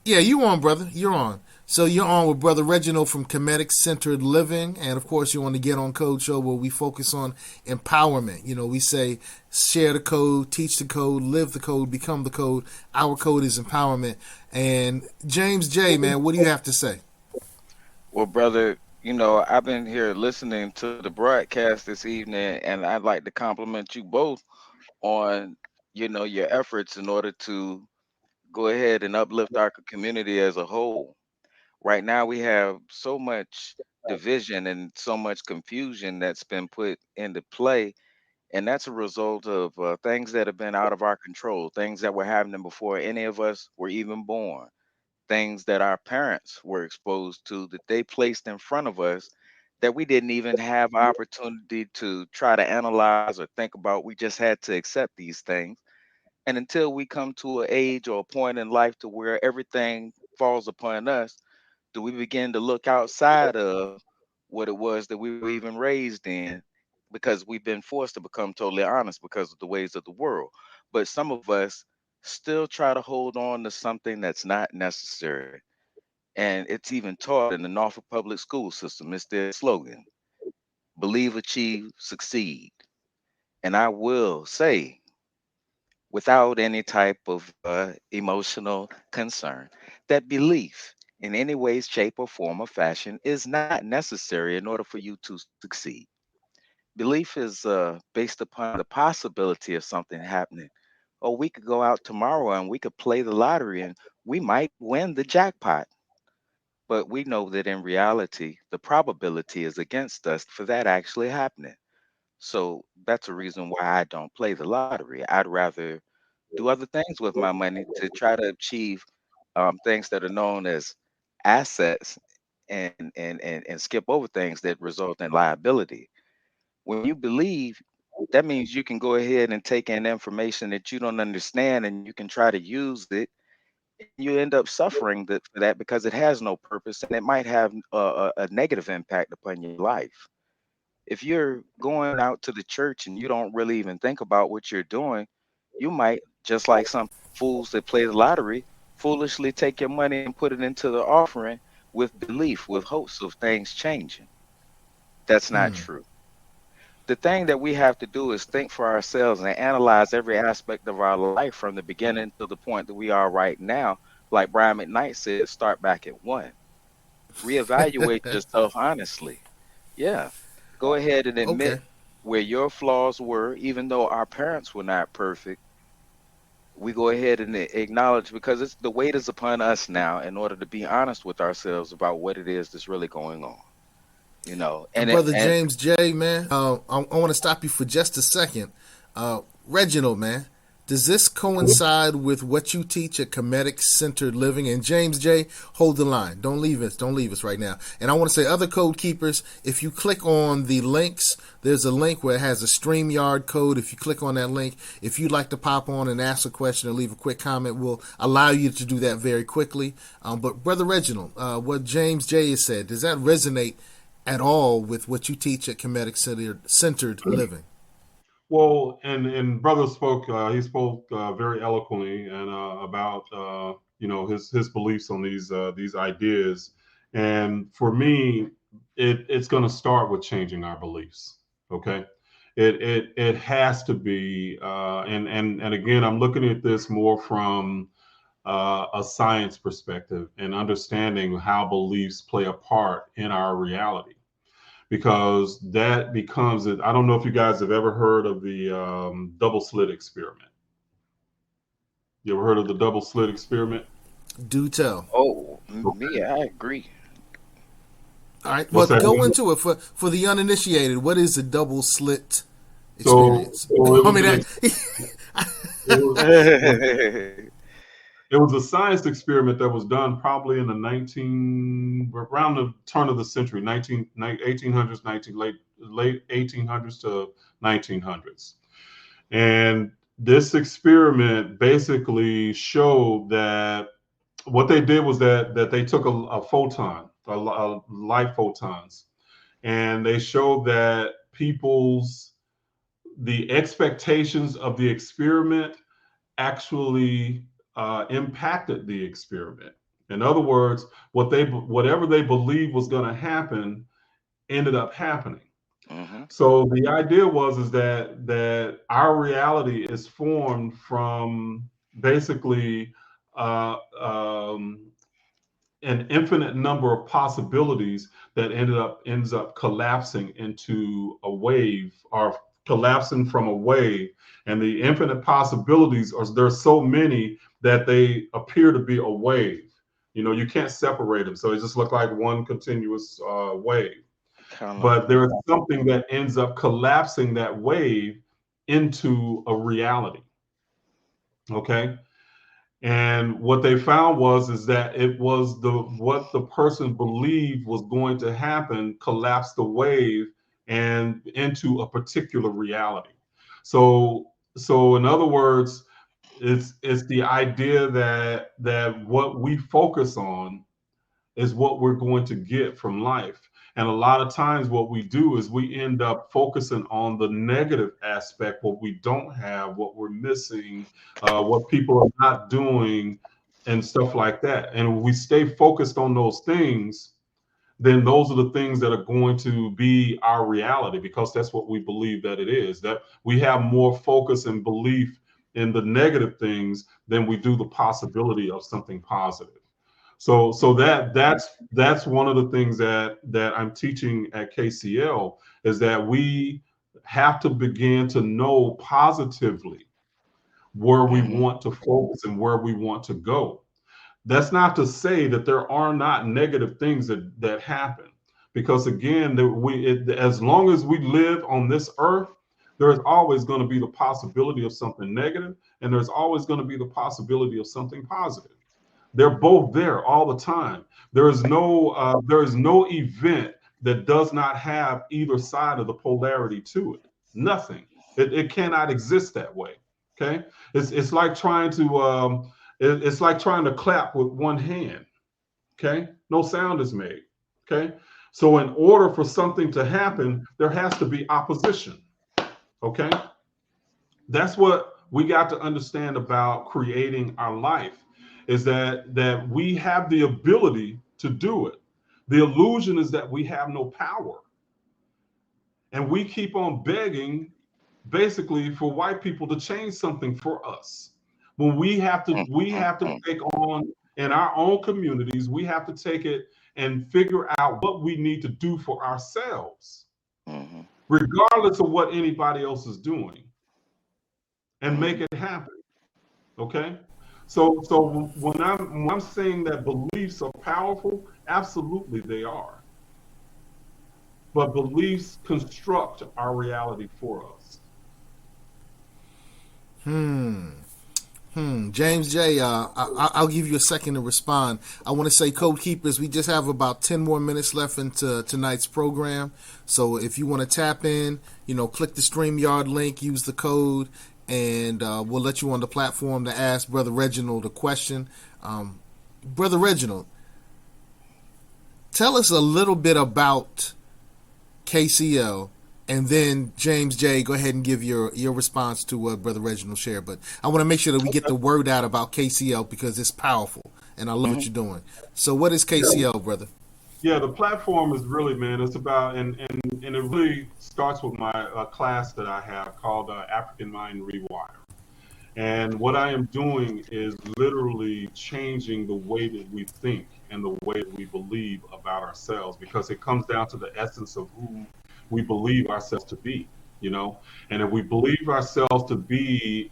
Yeah, you on, brother. You're on. So you're on with Brother Reginald from Khemetic Centered Living. And, of course, you're on the Get On Code show where we focus on empowerment. You know, we say share the code, teach the code, live the code, become the code. Our code is empowerment. And James J, man, what do you have to say? Well, brother, I've been here listening to the broadcast this evening, and I'd like to compliment you both on, your efforts in order to go ahead and uplift our community as a whole. Right now, we have so much division and so much confusion that's been put into play, and that's a result of things that have been out of our control, things that were happening before any of us were even born, things that our parents were exposed to that they placed in front of us that we didn't even have opportunity to try to analyze or think about. We just had to accept these things. And until we come to an age or a point in life to where everything falls upon us, do we begin to look outside of what it was that we were even raised in, because we've been forced to become totally honest because of the ways of the world. But some of us still try to hold on to something that's not necessary. And it's even taught in the Norfolk public school system. It's their slogan: believe, achieve, succeed. And I will say, without any type of emotional concern, that belief in any way, shape, or form or fashion is not necessary in order for you to succeed. Belief is based upon the possibility of something happening. Or we could go out tomorrow and we could play the lottery and we might win the jackpot. But we know that in reality, the probability is against us for that actually happening. So that's a reason why I don't play the lottery. I'd rather do other things with my money to try to achieve things that are known as assets, and skip over things that result in liability. When you believe, that means you can go ahead and take in information that you don't understand and you can try to use it, and you end up suffering for that because it has no purpose and it might have a negative impact upon your life. If you're going out to the church and you don't really even think about what you're doing, you might, just like some fools that play the lottery, foolishly take your money and put it into the offering with belief, with hopes of things changing. That's not true. The thing that we have to do is think for ourselves and analyze every aspect of our life from the beginning to the point that we are right now. Like Brian McKnight said, start back at one. Reevaluate yourself honestly. Yeah. Go ahead and admit Okay. where your flaws were, even though our parents were not perfect. We go ahead and acknowledge, because it's the weight is upon us now in order to be honest with ourselves about what it is that's really going on. And brother James J, man, I want to stop you for just a second. Reginald, man, does this coincide with what you teach at Khemetic Centered Living? And James J, hold the line. Don't leave us. Don't leave us right now. And I want to say, other code keepers, if you click on the links, there's a link where it has a StreamYard code. If you click on that link, if you'd like to pop on and ask a question or leave a quick comment, we'll allow you to do that very quickly. But brother Reginald, what James J has said, does that resonate at all with what you teach at Khemetic Centered Living? Well, and brother spoke. He spoke very eloquently and about his beliefs on these ideas. And for me, it's going to start with changing our beliefs. Okay, it has to be. And again, I'm looking at this more from a science perspective and understanding how beliefs play a part in our reality, because that becomes it. I don't know if you guys have ever heard of the double slit experiment. You ever heard of the double slit experiment? Do tell. Oh, Okay. me, I agree. All right. Well, What's that? go into it for the uninitiated. What is a double slit So, experience? so it I was mean, an that, it was a science experiment that was done probably in the 19 around the turn of the century, 1800s, 19 late 1800s to 1900s. And this experiment basically showed that what they did was that they took a photon, light photons, and they showed that the expectations of the experiment actually impacted the experiment. In other words, whatever they believed was going to happen ended up happening. Hmm. So the idea was is that our reality is formed from basically uh, um, an infinite number of possibilities that ends up collapsing into a wave, or collapsing from a wave. And the infinite possibilities are, there's so many that they appear to be a wave. You know, you can't separate them, so it just looks like one continuous wave. But there is something that ends up collapsing that wave into a reality. Okay. And what they found is that it was what the person believed was going to happen collapsed the wave and into a particular reality. So in other words, it's the idea that what we focus on is what we're going to get from life. And a lot of times what we do is we end up focusing on the negative aspect, what we don't have, what we're missing, what people are not doing, and stuff like that. And when we stay focused on those things, then those are the things that are going to be our reality, because that's what we believe that it is. That we have more focus and belief in the negative things than we do the possibility of something positive. So that's one of the things that I'm teaching at KCL, is that we have to begin to know positively where we want to focus and where we want to go. That's not to say that there are not negative things that happen, because again, as long as we live on this earth, there is always going to be the possibility of something negative, and there's always going to be the possibility of something positive. They're both there all the time. There is no event that does not have either side of the polarity to it. Nothing. It cannot exist that way. Okay. It's like trying to it's like trying to clap with one hand. Okay. No sound is made. Okay. So in order for something to happen, there has to be opposition. Okay. That's what we got to understand about creating our life, is that we have the ability to do it. The illusion is that we have no power. And we keep on begging basically for white people to change something for us. When we have to take on, in our own communities, we have to take it and figure out what we need to do for ourselves, regardless of what anybody else is doing, and make it happen. Okay? So when I'm saying that beliefs are powerful, absolutely they are. But beliefs construct our reality for us. James J, I'll give you a second to respond. I want to say, Code Keepers, we just have about 10 more minutes left into tonight's program. So if you want to tap in, click the StreamYard link, use the code, and we'll let you on the platform to ask Brother Reginald a question. Brother Reginald, tell us a little bit about KCL, and then James J, go ahead and give your response to what Brother Reginald shared. But I want to make sure that we get the word out about KCL, because it's powerful, and I love what you're doing. So what is KCL, brother? Yeah, the platform is really, man, it's about, and it really starts with my class that I have called African Mind Rewire. And what I am doing is literally changing the way that we think and the way that we believe about ourselves, because it comes down to the essence of who we believe ourselves to be, And if we believe ourselves to be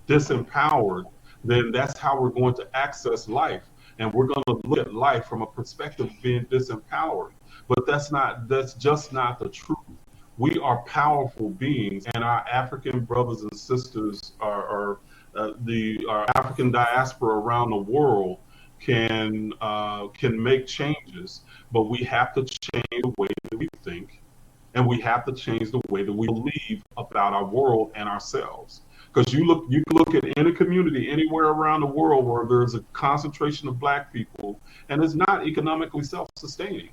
disempowered, then that's how we're going to access life. And we're going to look at life from a perspective of being disempowered. But that's just not the truth. We are powerful beings, and our African brothers and sisters our African diaspora around the world can make changes, but we have to change the way that we think, and we have to change the way that we believe about our world and ourselves. Because you can look at any community anywhere around the world where there's a concentration of Black people, and it's not economically self-sustaining.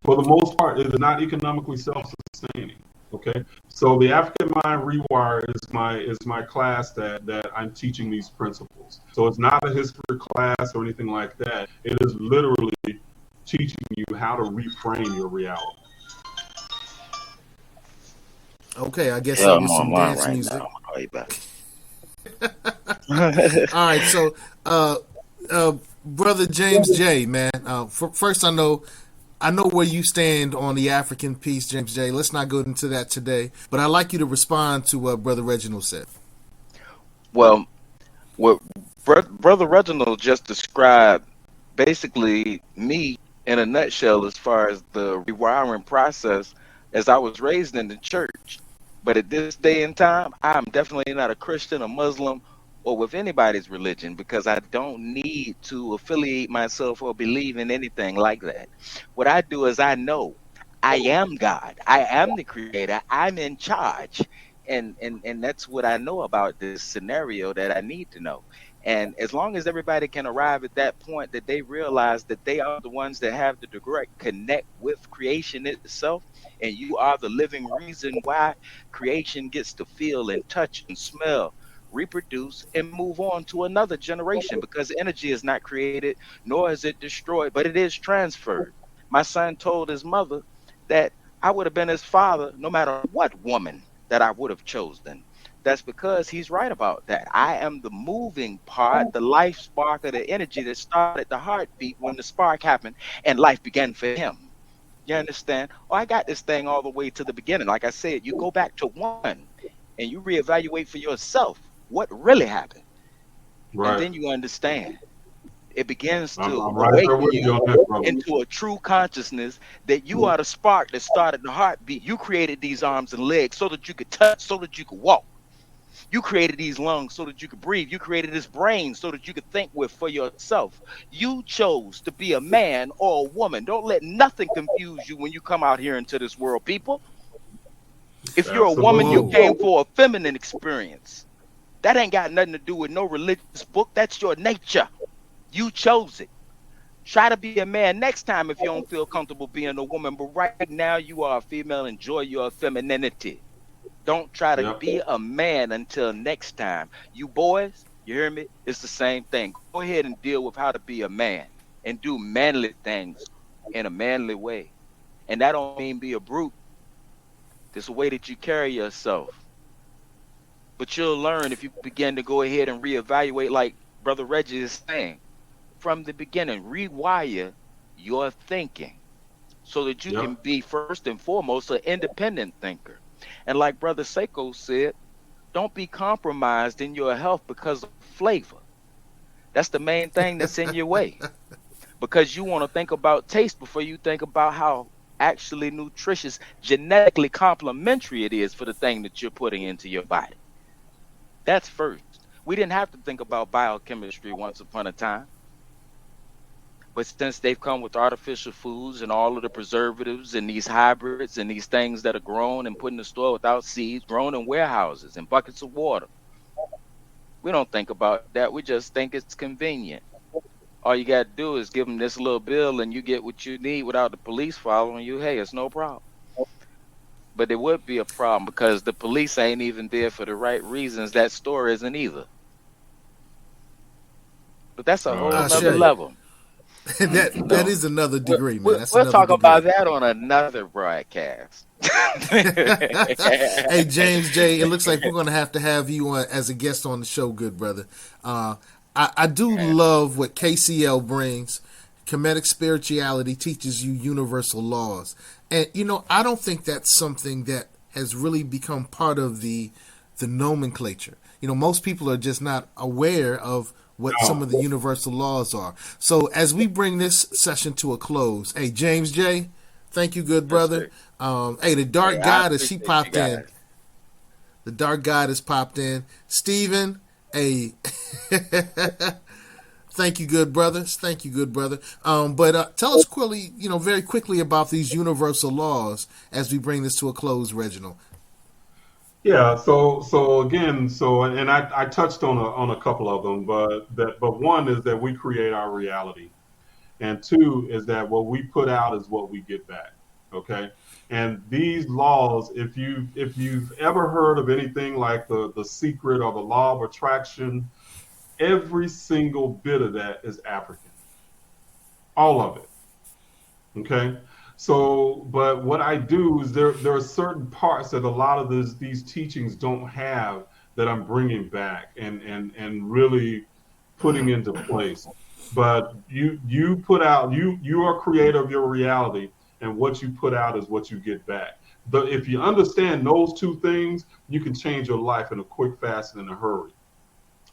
For the most part, it is not economically self-sustaining. Okay, so the African Mind Rewire is my class that I'm teaching these principles. So it's not a history class or anything like that. It is literally teaching you how to reframe your reality. Okay, I guess I'll do some dance music. Now. I'll call you back. All right, so Brother James J, man. First, I know where you stand on the African piece, James J. Let's not go into that today, but I'd like you to respond to what Brother Reginald said. Well, what Brother Reginald just described basically me in a nutshell as far as the rewiring process as I was raised in the church. But at this day and time, I'm definitely not a Christian, a Muslim, or with anybody's religion because I don't need to affiliate myself or believe in anything like that. What I do is I know I am God. I am the creator. I'm in charge. And that's what I know about this scenario that I need to know. And as long as everybody can arrive at that point that they realize that they are the ones that have the direct connect with creation itself, and you are the living reason why creation gets to feel and touch and smell, reproduce, and move on to another generation because energy is not created nor is it destroyed, but it is transferred. My son told his mother that I would have been his father no matter what woman that I would have chosen. That's because he's right about that. I am the moving part, the life spark of the energy that started the heartbeat when the spark happened and life began for him. You understand? Oh, I got this thing all the way to the beginning. Like I said, you go back to one and you reevaluate for yourself what really happened. And Right. then you understand. It begins to I'm right there awaken with you you on that, brother. into a true consciousness that you are the spark that started the heartbeat. You created these arms and legs so that you could touch, so that you could walk. You created these lungs so that you could breathe. You created this brain so that you could think with for yourself. You chose to be a man or a woman. Don't let nothing confuse you when you come out here into this world, people. If you're a woman, Absolutely. you Whoa. came for a feminine experience. That ain't got nothing to do with no religious book. That's your nature. You chose it. Try to be a man next time if you don't feel comfortable being a woman. But right now, you are a female. Enjoy your femininity. Don't try to Yep. be a man until next time. You boys, you hear me? It's the same thing. Go ahead and deal with how to be a man and do manly things in a manly way. And that don't mean be a brute. It's a way that you carry yourself. But you'll learn if you begin to go ahead and reevaluate, like Brother Reggie is saying, from the beginning, rewire your thinking so that you can Yep. be first and foremost an independent thinker. And like Brother Seiko said, don't be compromised in your health because of flavor. That's the main thing that's in your way. Because you want to think about taste before you think about how actually nutritious, genetically complementary it is for the thing that you're putting into your body. That's first. We didn't have to think about biochemistry once upon a time. But since they've come with artificial foods and all of the preservatives and these hybrids and these things that are grown and put in the store without seeds, grown in warehouses and buckets of water, we don't think about that. We just think it's convenient. All you got to do is give them this little bill and you get what you need without the police following you. Hey, it's no problem. But it would be a problem because the police ain't even there for the right reasons. That store isn't either. But that's a whole Right. nother Shay. level. That is another degree, man. That's We'll another talk about degree. that on another broadcast. Hey, James J, it looks like we're going to have you on as a guest on the show, good brother. I do love what KCL brings. Khemetic spirituality teaches you universal laws. And, I don't think that's something that has really become part of the nomenclature. Most people are just not aware of what some of the universal laws are. So as we bring this session to a close, hey, James J, thank you, good Yes, brother. sir. Hey, the Hey, dark I goddess, she appreciate you popped in. guys. The dark goddess popped in. Steven, hey, thank you, good brothers. Thank you, good brother. But tell us quickly, very quickly about these universal laws as we bring this to a close, Reginald. Yeah. So again, and I touched on a couple of them, but one is that we create our reality. And two is that what we put out is what we get back. Okay. And these laws, if you've ever heard of anything like the secret or the law of attraction, every single bit of that is African. All of it. Okay. So, but what I do is there are certain parts that a lot of these teachings don't have that I'm bringing back and really putting into place. But you put out, you are creator of your reality, and what you put out is what you get back. But if you understand those two things, you can change your life in a quick, fast, and in a hurry.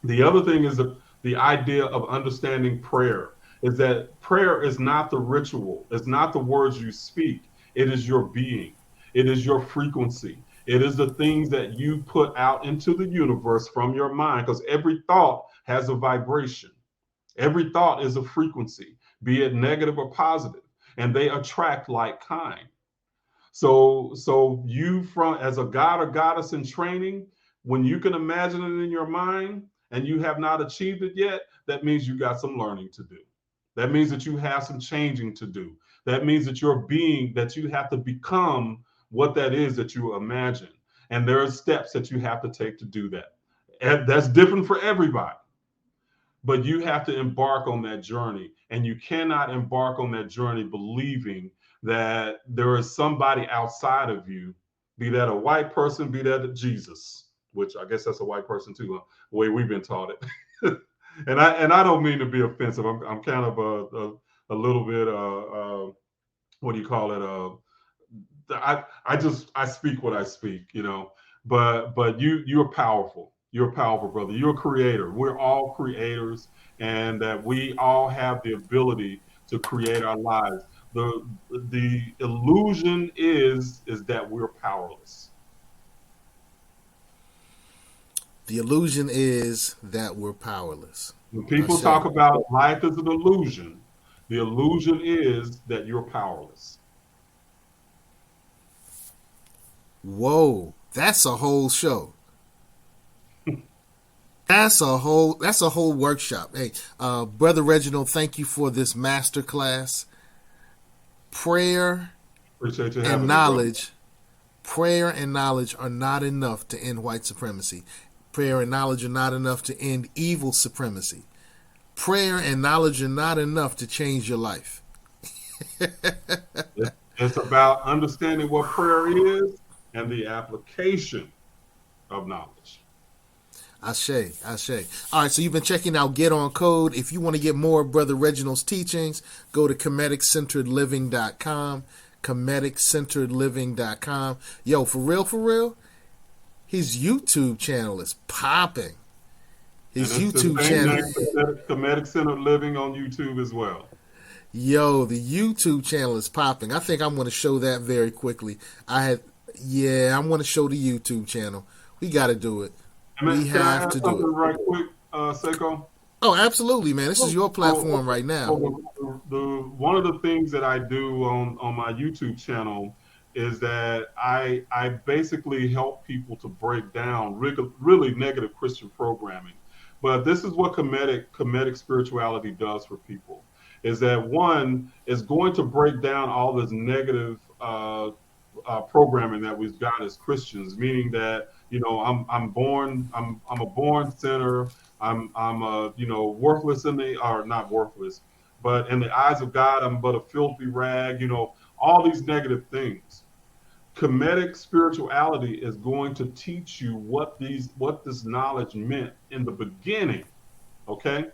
The other thing is the idea of understanding prayer is that prayer is not the ritual, it's not the words you speak, it is your being, it is your frequency, it is the things that you put out into the universe from your mind, because every thought has a vibration. Every thought is a frequency, be it negative or positive, and they attract like kind. So you, from as a god or goddess in training, when you can imagine it in your mind and you have not achieved it yet, that means you got some learning to do. That means that you have some changing to do. That means that your being, that you have to become what that is that you imagine. And there are steps that you have to take to do that. And that's different for everybody. But you have to embark on that journey, and you cannot embark on that journey believing that there is somebody outside of you, be that a white person, be that Jesus, which I guess that's a white person too, huh? The way we've been taught it. And I don't mean to be offensive. I'm kind of a little bit what do you call it? I speak what I speak, you know. But you're powerful. You're powerful, brother. You're a creator. We're all creators, and that we all have the ability to create our lives. The illusion is that we're powerless. The illusion is that we're powerless. When people talk about life as an illusion, the illusion is that you're powerless. Whoa, that's a whole show. That's a whole workshop. Hey, Brother Reginald, thank you for this master class. Prayer Appreciate you and having knowledge. Prayer and knowledge are not enough to end white supremacy. Prayer and knowledge are not enough to end evil supremacy. Prayer and knowledge are not enough to change your life. It's about understanding what prayer is and the application of knowledge. Ashe. All right, so you've been checking out Get On Code. If you want to get more of Brother Reginald's teachings, go to KhemeticCenteredLiving.com. KhemeticCenteredLiving.com. Yo, for real, his YouTube channel is popping. His YouTube channel. Khemetic Centered Living on YouTube as well. Yo, the YouTube channel is popping. I think I'm going to show that very quickly. I'm going to show the YouTube channel. We got to do it. We have to do it. Right quick, Seiko? Oh, absolutely, man. This is your platform right now. One of the things that I do on my YouTube channel is that I basically help people to break down really negative Christian programming. But this is what Khemetic spirituality does for people, is that one is going to break down all this negative programming that we've got as Christians, meaning that, you know, I'm a born sinner. I'm worthless not worthless, but in the eyes of God, I'm but a filthy rag. You know, all these negative things. Khemetic spirituality is going to teach you what this knowledge meant in the beginning. Okay,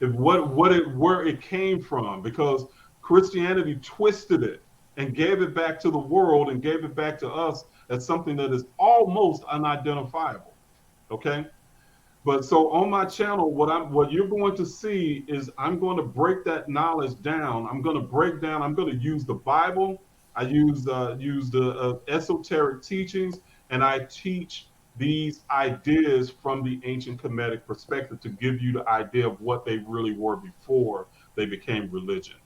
where it came from, because Christianity twisted it and gave it back to the world and gave it back to us as something that is almost unidentifiable. Okay, but so on my channel, what you're going to see is I'm going to break that knowledge down. I'm going to use the Bible. I use the esoteric teachings, and I teach these ideas from the ancient Khemetic perspective to give you the idea of what they really were before they became religion.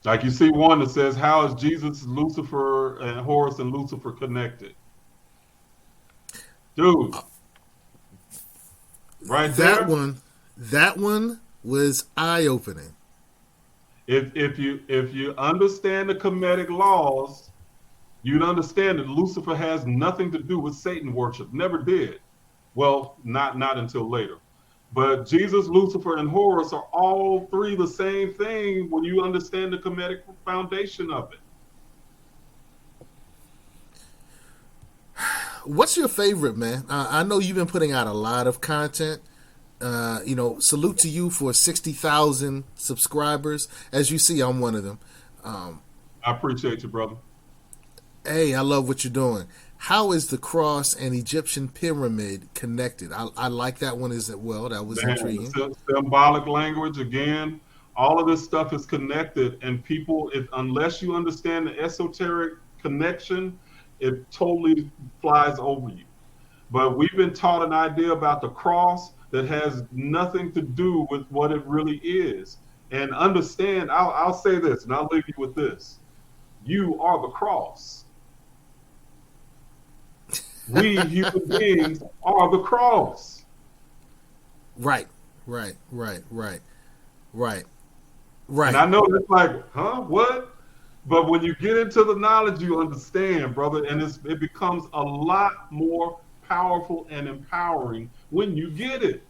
Like you see one that says, how is Jesus, Lucifer, and Horus and Lucifer connected? Dude. Right there. That one was eye-opening. If you understand the Khemetic laws, you'd understand that Lucifer has nothing to do with Satan worship. Never did. Well, not until later. But Jesus, Lucifer, and Horus are all three the same thing when you understand the Khemetic foundation of it. What's your favorite, man? I know you've been putting out a lot of content. Salute to you for 60,000 subscribers. As you see, I'm one of them. I appreciate you, brother. Hey, I love what you're doing. How is the cross and Egyptian pyramid connected? I like that one as well. That was intriguing. Symbolic language, again, all of this stuff is connected, and people, unless you understand the esoteric connection, it totally flies over you. But we've been taught an idea about the cross that has nothing to do with what it really is. And understand, I'll say this, and I'll leave you with this. You are the cross. We human beings are the cross. Right. And I know it's like, huh, what? But when you get into the knowledge, you understand, brother, and it becomes a lot more powerful and empowering when you get it.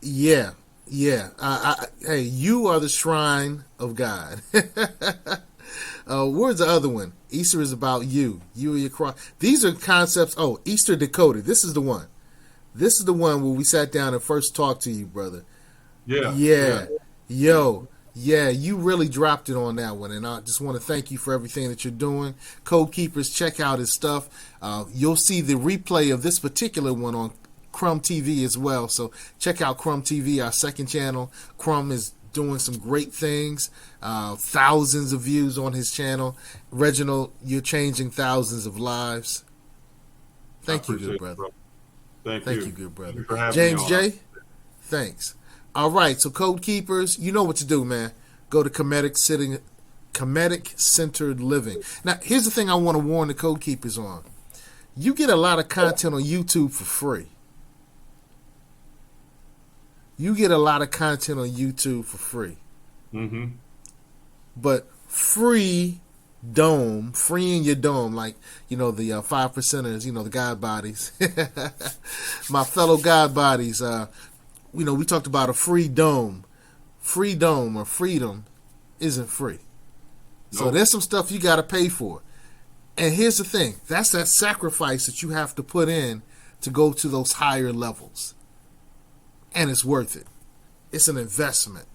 Yeah. Hey, you are the shrine of God. Where's the other one? Easter is about you. You are your cross. These are concepts. Oh, Easter Decoded. This is the one. This is the one where we sat down and first talked to you, brother. Yeah. Yo. Yeah, you really dropped it on that one, and I just want to thank you for everything that you're doing. Code Keepers, check out his stuff. You'll see the replay of this particular one on Crumb TV as well, so check out Crumb TV, our second channel. Crumb is doing some great things, thousands of views on his channel. Reginald, you're changing thousands of lives. Thank you, good brother. Thank you, you, good brother. James J, thanks. All right, so Code Keepers, you know what to do, man. Go to Khemetic Centered Living. Now, here's the thing I want to warn the Code Keepers on. You get a lot of content on YouTube for free. Mm-hmm. But freeing your dome, like, the 5%ers, the God bodies. My fellow God bodies, we talked about a free dome. Free dome or freedom isn't free. So there's some stuff you got to pay for. And here's the thing. That's that sacrifice that you have to put in to go to those higher levels. And it's worth it. It's an investment.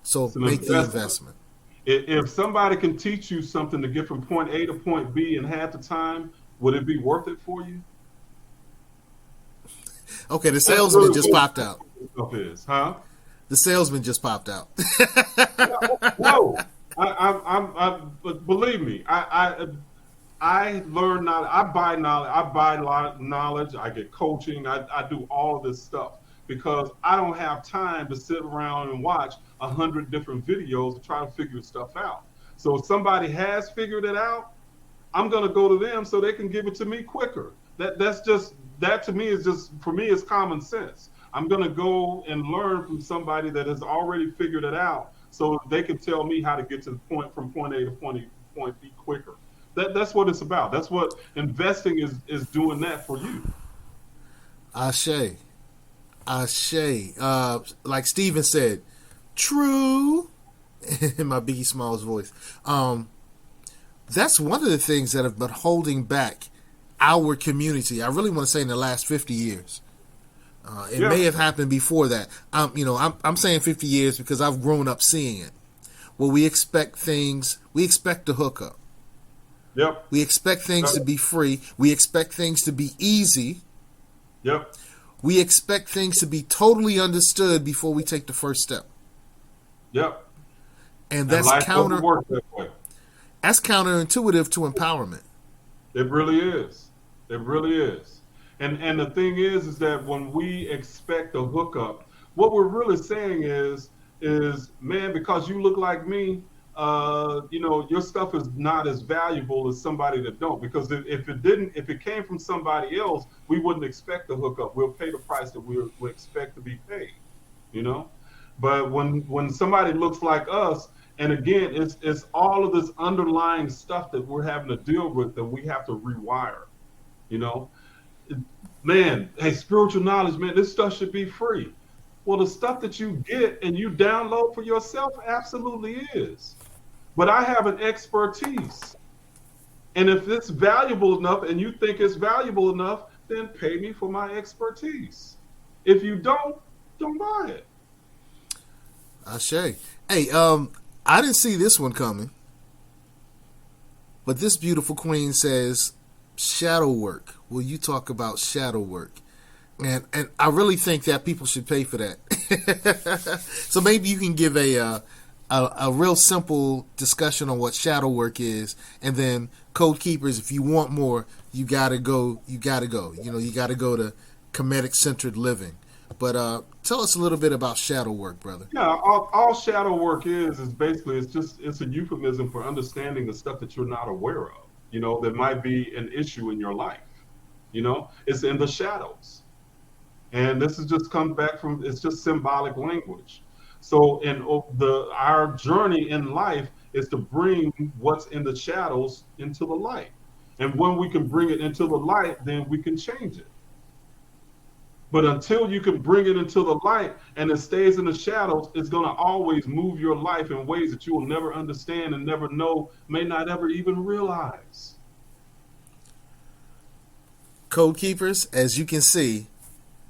So make the investment. If somebody can teach you something to get from point A to point B in half the time, would it be worth it for you? Okay, the salesman just popped out. Huh? The salesman just popped out. No, but believe me, I learn knowledge. I buy knowledge. I buy knowledge. I get coaching. I do all of this stuff because I don't have time to sit around and watch 100 different videos to try to figure stuff out. So if somebody has figured it out, I'm going to go to them so they can give it to me quicker. That to me is just, for me, it's common sense. I'm going to go and learn from somebody that has already figured it out so they can tell me how to get to the point from point A to point B quicker. That's what it's about. That's what investing is doing that for you. Ashe. Like Steven said, true, in my Biggie Smalls voice. That's one of the things that have been holding back our community. I really want to say in the last 50 years. It may have happened before that. I'm saying 50 years because I've grown up seeing it. Well, we expect to hook up. Yep. We expect things to be free. We expect things to be easy. Yep. We expect things to be totally understood before we take the first step. Yep. And that's that's counterintuitive to empowerment. It really is. It really is. And the thing is that when we expect a hookup, what we're really saying is, man, because you look like me, your stuff is not as valuable as somebody that don't. Because if it came from somebody else, we wouldn't expect a hookup. We'll pay the price that we expect to be paid, But when somebody looks like us, and again, it's all of this underlying stuff that we're having to deal with that we have to rewire, Man, hey, spiritual knowledge, man, this stuff should be free. Well, the stuff that you get and you download for yourself absolutely is. But I have an expertise. And if it's valuable enough and you think it's valuable enough, then pay me for my expertise. If you don't buy it. Ashe. Hey, I didn't see this one coming, but this beautiful queen says, shadow work. Will you talk about shadow work? And I really think that people should pay for that. So maybe you can give a real simple discussion on what shadow work is, and then Code Keepers, if you want more, you gotta go. You gotta go. You gotta go to Khemetic Centered Living. But tell us a little bit about shadow work, brother. Yeah, all shadow work is basically it's a euphemism for understanding the stuff that you're not aware of. That might be an issue in your life. It's in the shadows. And this is just comes back from, it's just symbolic language. So our journey in life is to bring what's in the shadows into the light. And when we can bring it into the light, then we can change it. But until you can bring it into the light and it stays in the shadows, it's going to always move your life in ways that you will never understand and never know, may not ever even realize. Code Keepers, as you can see,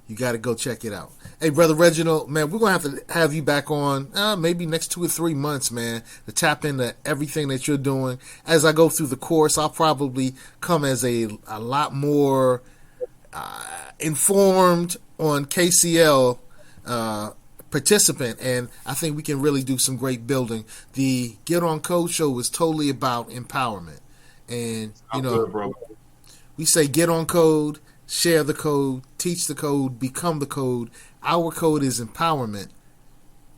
you got to go check it out. Hey, Brother Reginald, man, we're going to have you back on maybe next 2 or 3 months, man, to tap into everything that you're doing. As I go through the course, I'll probably come as a lot more informed on KCL participant, and I think we can really do some great building. The Get On Code show is totally about empowerment. And, we say get on code, share the code, teach the code, become the code. Our code is empowerment,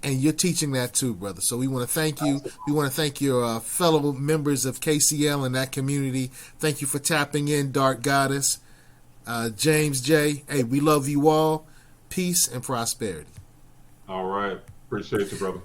and you're teaching that too, brother. So we want to thank you. We want to thank your fellow members of KCL and that community. Thank you for tapping in, Dark Goddess. James J. Hey, we love you all. Peace and prosperity. All right. Appreciate you, brother.